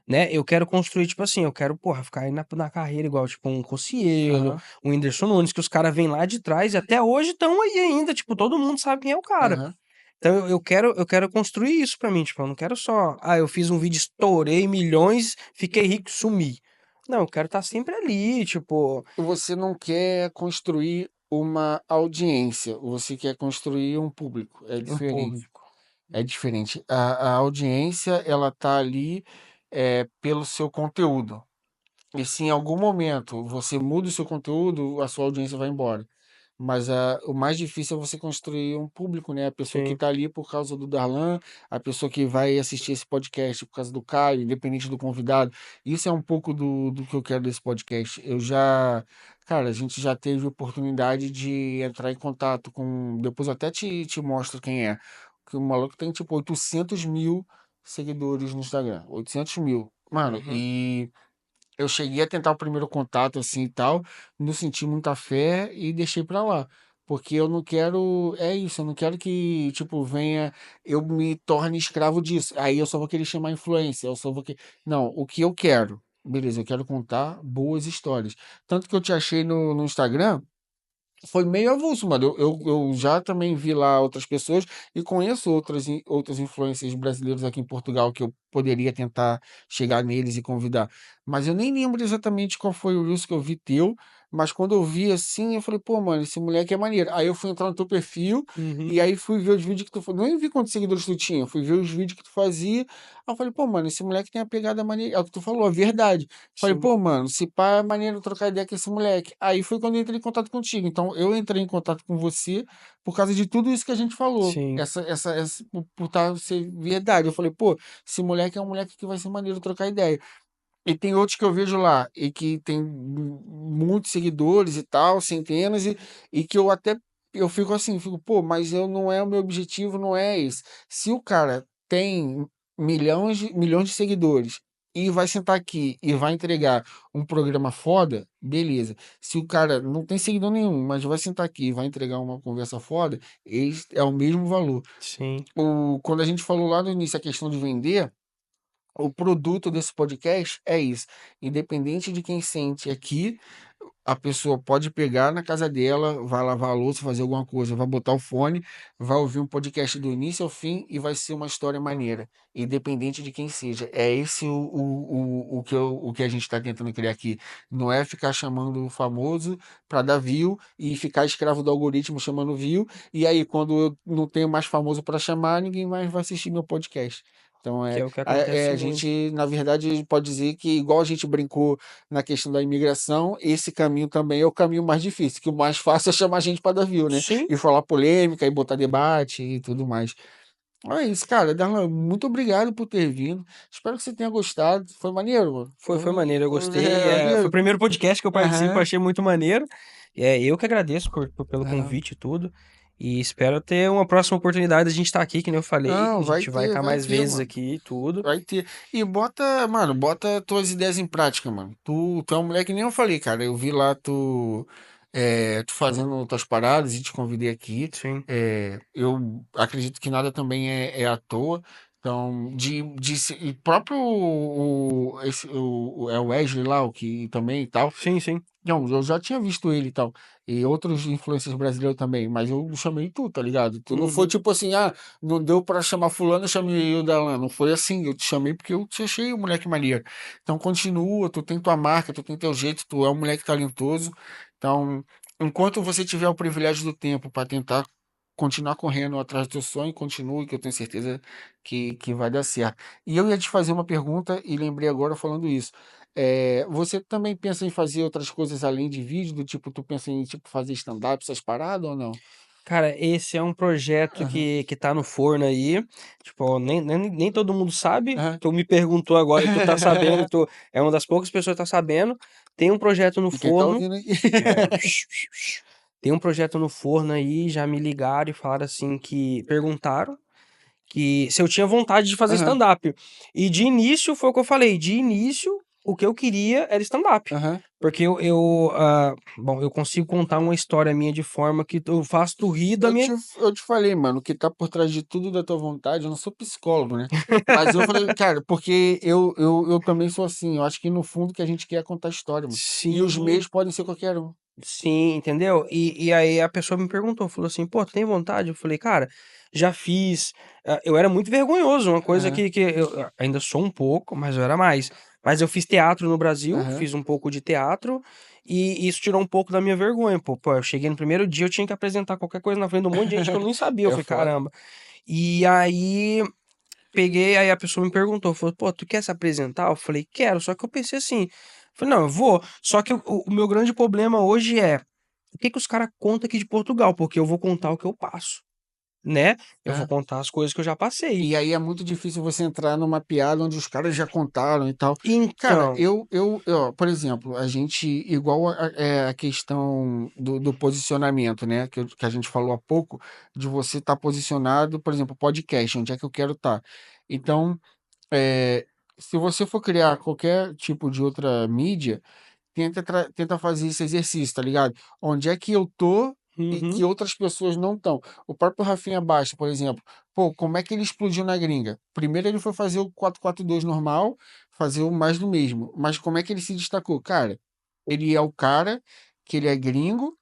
né? Eu quero construir, tipo assim, eu quero, porra, ficar aí na carreira igual, tipo, um Cocielo, Aham. um Whindersson Nunes, que os caras vêm lá de trás e até hoje estão aí ainda, tipo, todo mundo sabe quem é o cara. Aham. Então eu quero construir isso pra mim, tipo, eu não quero só, eu fiz um vídeo, estourei milhões, fiquei rico, sumi. Não, eu quero estar sempre ali, tipo, Você não quer construir uma audiência, você quer construir um público. É um diferente. público. É diferente. A audiência, ela tá ali pelo seu conteúdo. E se em algum momento você muda o seu conteúdo, a sua audiência vai embora. Mas o mais difícil é você construir um público, né? A pessoa que Sim. está ali por causa do Darlan, a pessoa que vai assistir esse podcast por causa do Caio, independente do convidado. Isso é um pouco do que eu quero desse podcast. Cara, a gente já teve oportunidade de entrar em contato com. Depois eu até te mostro quem é. Que o maluco tem tipo 800 mil seguidores no Instagram. 800 mil. Mano, Uhum. e eu cheguei a tentar o primeiro contato assim e tal, não senti muita fé e deixei pra lá. Porque eu não quero, é isso, eu não quero que, tipo, venha, eu me torne escravo disso. Aí eu só vou querer chamar influência, eu só vou querer. Não, o que eu quero, beleza, eu quero contar boas histórias. Tanto que eu te achei no Instagram, foi meio avulso, mano. Eu já também vi lá outras pessoas e conheço outras influências brasileiros aqui em Portugal que eu poderia tentar chegar neles e convidar. Mas eu nem lembro exatamente qual foi o Reels que eu vi teu, mas quando eu vi assim, eu falei, pô, mano, esse moleque é maneiro. Aí eu fui entrar no teu perfil Uhum. e aí fui ver os vídeos que tu fazia. Nem vi quantos seguidores tu tinha, fui ver os vídeos que tu fazia. Aí eu falei, pô, mano, esse moleque tem a pegada maneira. É o que tu falou, a verdade. Falei, Sim. pô, mano, se pá, é maneiro trocar ideia com esse moleque. Aí foi quando eu entrei em contato contigo. Então, eu entrei em contato com você por causa de tudo isso que a gente falou. Sim. Por ser verdade. Eu falei, pô, esse moleque é um moleque que vai ser maneiro trocar ideia. E tem outros que eu vejo lá e que tem muitos seguidores e tal, centenas, e que eu fico assim, fico, pô, mas eu não é o meu objetivo, não é esse. Se o cara tem milhões de seguidores e vai sentar aqui e vai entregar um programa foda, beleza. Se o cara não tem seguidor nenhum, mas vai sentar aqui e vai entregar uma conversa foda, é o mesmo valor. Sim. Quando a gente falou lá no início a questão de vender, o produto desse podcast é isso. Independente de quem sente aqui, a pessoa pode pegar na casa dela, vai lavar a louça, fazer alguma coisa, vai botar o fone, vai ouvir um podcast do início ao fim e vai ser uma história maneira, independente de quem seja. É esse o que a gente está tentando criar aqui. Não é ficar chamando o famoso para dar view e ficar escravo do algoritmo chamando view, e aí quando eu não tenho mais famoso para chamar, ninguém mais vai assistir meu podcast. Então Que é, é o que a acontece muito. gente, na verdade, pode dizer que, igual a gente brincou na questão da imigração, esse caminho também é o caminho mais difícil, que o mais fácil é chamar gente para dar view, né? Sim. E falar polêmica, e botar debate e tudo mais. É isso, cara. Darlan, muito obrigado por ter vindo. Espero que você tenha gostado. Foi maneiro, mano. Foi maneiro, eu gostei. É, Foi o maneiro. primeiro podcast que eu participo, Aham, achei muito maneiro. Eu que agradeço pelo aham. convite e tudo. E espero ter uma próxima oportunidade de a gente estar aqui, que nem eu falei. Não, A gente vai estar vai mais ter, vezes mano. aqui e tudo. Vai ter. E bota, mano, bota tuas ideias em prática, mano. Tu é um moleque que nem eu falei, cara. Eu vi lá tu fazendo tuas paradas e te convidei aqui. Sim. Eu acredito que nada também é à toa. Então, e próprio é o Wesley lá, o que também e tal. Sim, sim. Não, eu já tinha visto ele e tal. E outros influencers brasileiros também, mas eu chamei tu, tá ligado? Tu não foi Uhum. tipo assim, não deu pra chamar fulano, eu chamei o Dalan. Não foi assim, eu te chamei porque eu te achei um moleque maneiro. Então continua, tu tem tua marca, tu tem teu jeito, tu é um moleque talentoso. Então, enquanto você tiver o privilégio do tempo pra tentar continuar correndo atrás do teu sonho, continue, que eu tenho certeza que vai dar certo. E eu ia te fazer uma pergunta e lembrei agora falando isso. Você também pensa em fazer outras coisas além de vídeo, do tipo, tu pensa em tipo, fazer stand-up, essas paradas ou não? Cara, esse é um projeto Aham. que tá no forno aí. Tipo, nem todo mundo sabe. Aham. Tu me perguntou agora e tu tá sabendo. É uma das poucas pessoas que tá sabendo. Tem um projeto no E quem tá forno. ouvindo aí? É, tem um projeto no forno aí, já me ligaram e falaram assim que perguntaram que se eu tinha vontade de fazer Aham. stand-up. E de início foi o que eu falei, de início o que eu queria era stand-up. Aham. Porque bom, eu consigo contar uma história minha de forma que eu faço tu rir da Eu minha. te, eu te falei, mano, o que tá por trás de tudo da tua vontade, eu não sou psicólogo, né? Mas eu falei, cara, porque eu também sou assim, eu acho que no fundo que a gente quer é contar história, mano. E os Sim, meios podem ser qualquer um. sim, entendeu? E aí a pessoa me perguntou, falou assim, pô, tu tem vontade? Eu falei, cara, já fiz. Eu era muito vergonhoso, uma coisa Aham, que eu ainda sou um pouco, mas eu era mais. Mas eu fiz teatro no Brasil, aham. fiz um pouco de teatro, e isso tirou um pouco da minha vergonha, pô. Pô, eu cheguei no primeiro dia, eu tinha que apresentar qualquer coisa na frente de um monte de gente que eu nem sabia. Eu É falei, foda. caramba. E aí peguei, aí a pessoa me perguntou, falou, pô, tu quer se apresentar? Eu falei, quero, só que eu pensei assim, falei, não, eu vou. Só que o meu grande problema hoje é o que que os caras contam aqui de Portugal, porque eu vou contar o que eu passo, né? Eu vou Aham. contar as coisas que eu já passei. E aí é muito difícil você entrar numa piada onde os caras já contaram e tal. Cara, Então, ó, por exemplo, a gente, igual a questão do posicionamento, né? Que a gente falou há pouco, de você estar posicionado, por exemplo, podcast, onde é que eu quero estar. Então, se você for criar qualquer tipo de outra mídia, tenta fazer esse exercício, tá ligado? Onde é que eu tô e uhum, que outras pessoas não estão. O próprio Rafinha Bastos, por exemplo, pô, como é que ele explodiu na gringa? Primeiro ele foi fazer o 4-4-2 normal, fazer o mais do mesmo. Mas como é que ele se destacou? Cara, ele é o cara que ele é gringo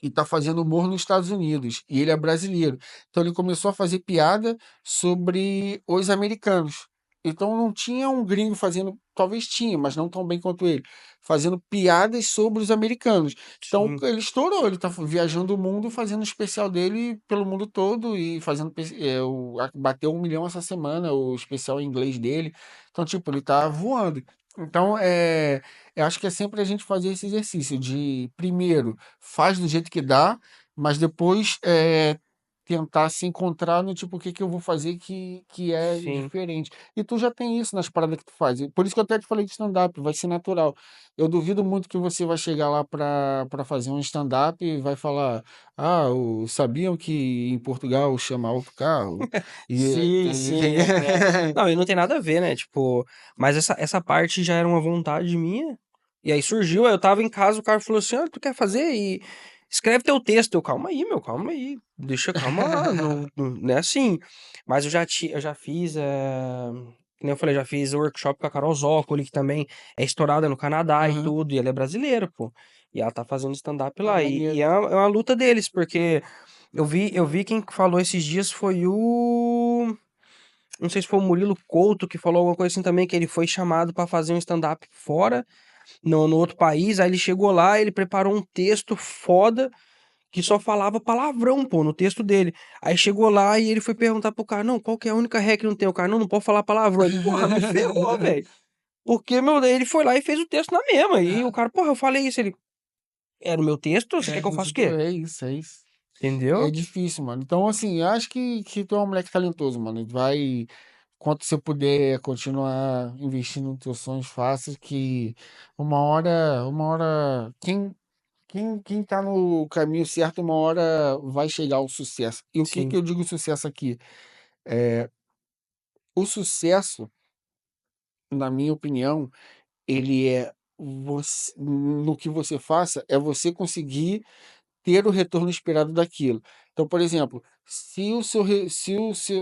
e tá fazendo humor nos Estados Unidos. E ele é brasileiro. Então ele começou a fazer piada sobre os americanos. Então não tinha um gringo fazendo, talvez tinha, mas não tão bem quanto ele, fazendo piadas sobre os americanos. Então sim, ele estourou, ele tá viajando o mundo, fazendo o especial dele pelo mundo todo e fazendo, bateu 1 milhão essa semana, o especial em inglês dele. Então, tipo, ele tá voando. Então, eu acho que é sempre a gente fazer esse exercício de, primeiro, faz do jeito que dá, mas depois tentar se encontrar no tipo, o que que eu vou fazer que é sim. diferente. E tu já tem isso nas paradas que tu faz. Por isso que eu até te falei de stand-up, vai ser natural. Eu duvido muito que você vai chegar lá para fazer um stand-up e vai falar: Ah, sabiam que em Portugal chama autocarro? Sim, sim, não, e não tem nada a ver, né? Tipo, mas essa parte já era uma vontade minha. E aí surgiu, aí eu tava em casa, o cara falou assim: Ah, tu quer fazer? E escreve teu texto. Eu, calma aí, meu, calma aí. Deixa, calma lá. Não é assim. Mas eu já fiz. Que nem eu falei, já fiz workshop com a Carol Zócoli, que também é estourada no Canadá e Aham. tudo. E ela é brasileira, pô. E ela tá fazendo stand-up Ah, lá. E maneiro. é uma luta deles, porque. Eu vi quem falou esses dias foi o. Não sei se foi o Murilo Couto que falou alguma coisa assim também, que ele foi chamado pra fazer um stand-up fora, no outro país. Aí ele chegou lá, ele preparou um texto foda que só falava palavrão, pô, no texto dele. Aí chegou lá e ele foi perguntar pro cara: Não, qual que é a única regra que não tem? O cara: Não, não pode falar palavrão. Ele, porra, me ferrou, velho. Porque, meu, daí ele foi lá e fez o texto na mesma. E o cara: Porra, eu falei isso. Ele: Era o meu texto? Você quer que eu faça o quê? É isso, é isso. É Entendeu? difícil, mano. Então, assim, eu acho que tu é um moleque talentoso, mano. Vai, quanto você puder continuar investindo nos teus sonhos, faça que uma hora, quem tá no caminho certo, uma hora vai chegar ao sucesso. E o que que Sim, eu digo sucesso aqui? O sucesso, na minha opinião, ele é você, no que você faça, é você conseguir ter o retorno esperado daquilo. Então, por exemplo, se o seu,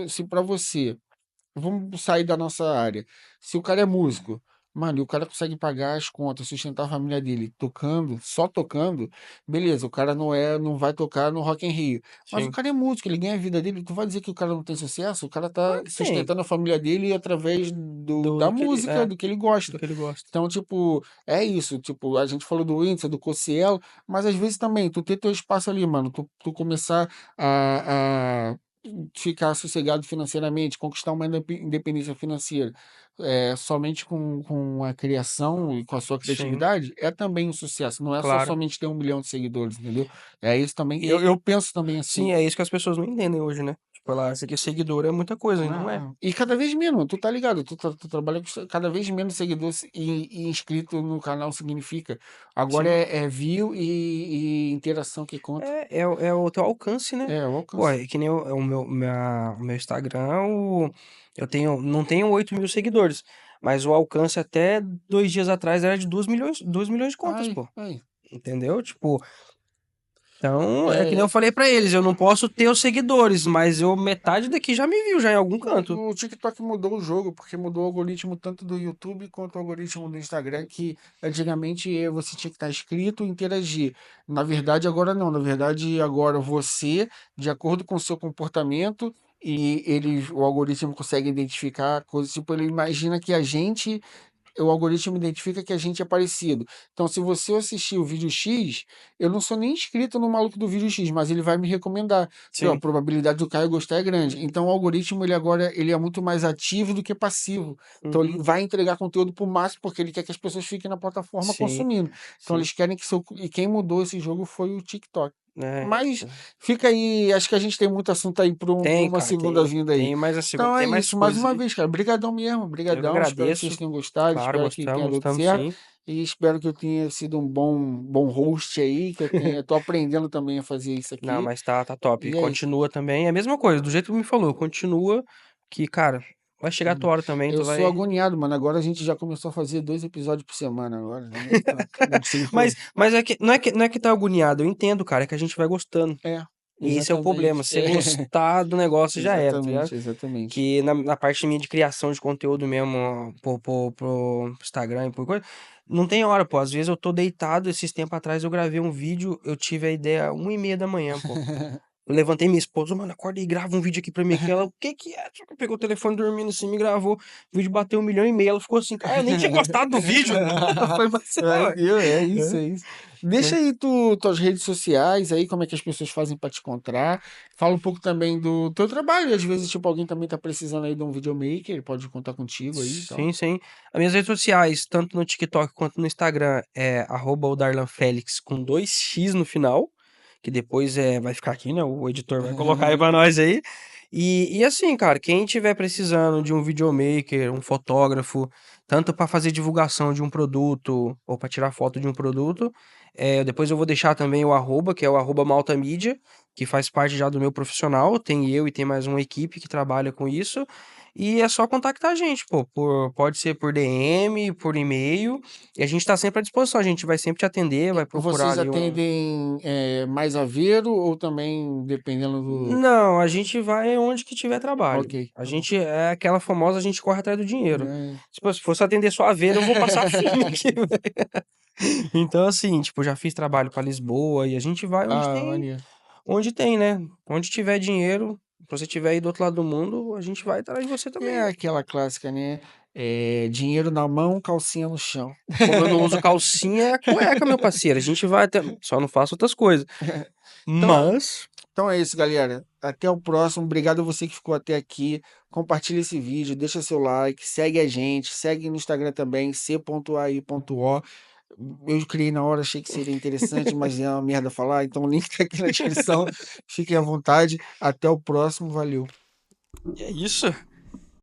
se para você, vamos sair da nossa área, se o cara é músico, mano, e o cara consegue pagar as contas, sustentar a família dele tocando, só tocando, beleza, o cara não vai tocar no Rock in Rio, mas o sim. cara é músico, ele ganha a vida dele, tu vai dizer que o cara não tem sucesso? O cara tá Claro que tem. sustentando a família dele através da Do que ele, música, do que ele do gosta. que ele gosta. Então, tipo, é isso. Tipo, a gente falou do Whindersson, do Cossielo, mas às vezes também, tu ter teu espaço ali, mano, tu começar a ficar sossegado financeiramente, conquistar uma independência financeira, somente com a criação e com a sua Sim, criatividade, é também um sucesso. Não é só claro. somente ter 1 milhão de seguidores, entendeu? É isso também. Eu, E eu penso também assim. sim, é isso que as pessoas não entendem hoje, né? Tipo, ela acha que seguidor é muita coisa, e não é. Não. E cada vez menos, tu tá ligado? Tu trabalha com cada vez menos seguidores e inscrito no canal significa. Agora Sim. é view e interação que conta. É o teu alcance, né? É, o Pô, alcance. é que nem o meu Instagram, eu tenho, não tenho 8 mil seguidores, Mas o alcance até 2 dias atrás era de 2 milhões de contas, Ai, pô. ai. Entendeu? Tipo, então, é que nem eu É, falei pra eles, eu não posso ter os seguidores, mas metade daqui já me viu, já em algum canto. o TikTok mudou o jogo, porque mudou o algoritmo tanto do YouTube quanto o algoritmo do Instagram, que antigamente você tinha que estar inscrito e interagir. Na verdade, agora não. Na verdade, agora você, de acordo com o seu comportamento, e o algoritmo consegue identificar coisas, tipo, ele imagina que a gente o algoritmo identifica que a gente é parecido. Então, se você assistir o vídeo X, eu não sou nem inscrito no maluco do vídeo X, mas ele vai me recomendar. Porque, ó, a Sim. probabilidade do Caio gostar é grande. Então, o algoritmo, ele agora, ele é muito mais ativo do que passivo. Então, ele Uhum. vai entregar conteúdo por máximo, porque ele quer que as pessoas fiquem na plataforma Sim, consumindo. Então, sim. eles querem que seu... E quem mudou esse jogo foi o TikTok. É. Mas fica aí, acho que a gente tem muito assunto aí para Tem, uma cara, segunda tem. vinda aí. Tem mais a segunda, Então é tem mais isso, mais coisas uma aí. vez, cara. Brigadão mesmo, Eu que brigadão. Espero que vocês agradeço. tenham gostado, Claro, espero que tenha dado gostamos certo. sim. E espero que eu tenha sido um bom host aí, que eu tô aprendendo também a fazer isso Não, aqui. mas tá top. E é isso. Continua também. É a mesma coisa, do jeito que me falou. Continua que, cara, vai chegar a tua hora também, Eu tu sou vai. agoniado, mano. Agora a gente já começou a fazer 2 episódios por semana agora, né? Não consigo. Mas não é que tá agoniado, eu entendo, cara, é que a gente vai gostando. É, E esse é o problema. exatamente. Você gostar do negócio já era, tá ligado? Exatamente, exatamente. Que na parte minha de criação de conteúdo mesmo, ó, pro Instagram e por coisa, não tem hora, pô. Às vezes eu tô deitado, esses tempos atrás eu gravei um vídeo, eu tive a ideia 1h30 da manhã, pô. Eu levantei minha esposa, mano, acorda e grava um vídeo aqui pra mim aqui. Ela, o que que é? Só que pegou o telefone dormindo assim, me gravou. O vídeo bateu 1,5 milhão. Ela ficou assim, cara, eu nem tinha gostado do vídeo. Foi É, vacilão. viu? É isso, é isso. Deixa Mas, aí tuas redes sociais aí, como é que as pessoas fazem para te encontrar. Fala um pouco também do teu trabalho. Às vezes, tipo, alguém também tá precisando aí de um videomaker, ele pode contar contigo aí e tal. sim, sim. As minhas redes sociais, tanto no TikTok quanto no Instagram, é @odarlanfelix com 2x no final, que depois vai ficar aqui, né? O editor vai colocar aí pra nós aí. E assim, cara, quem tiver precisando de um videomaker, um fotógrafo, tanto para fazer divulgação de um produto ou para tirar foto de um produto, depois eu vou deixar também o arroba, que é o @maltamídia, que faz parte já do meu profissional. Tem eu e tem mais uma equipe que trabalha com isso. E é só contactar a gente, pô. Pode ser por DM, por e-mail. E a gente tá sempre à disposição. A gente vai sempre te atender, vai procurar Vocês ali um. atendem mais a ver ou também dependendo do. Não, a gente vai onde que tiver trabalho. Ok, A tá bom. gente é aquela famosa, a gente corre atrás do dinheiro. É. Tipo, se fosse atender só a ver, eu vou passar fome aqui, velho. Então, assim, tipo, já fiz trabalho pra Lisboa e a gente vai Ah, maneiro. onde tem, né? Onde tiver dinheiro, se você tiver aí do outro lado do mundo, a gente vai atrás de você também, É velho. aquela clássica, né? Dinheiro na mão, calcinha no chão. Como eu não uso calcinha, é cueca, meu parceiro. A gente vai até. Só não faço outras coisas. Então, Mas. então é isso, galera. Até o próximo. Obrigado a você que ficou até aqui. Compartilha esse vídeo, deixa seu like, segue a gente, segue no Instagram também, c.ai.o. Eu criei na hora, achei que seria interessante, mas é uma merda falar, então o link tá aqui na descrição. Fiquem à vontade. Até o próximo, valeu. É isso.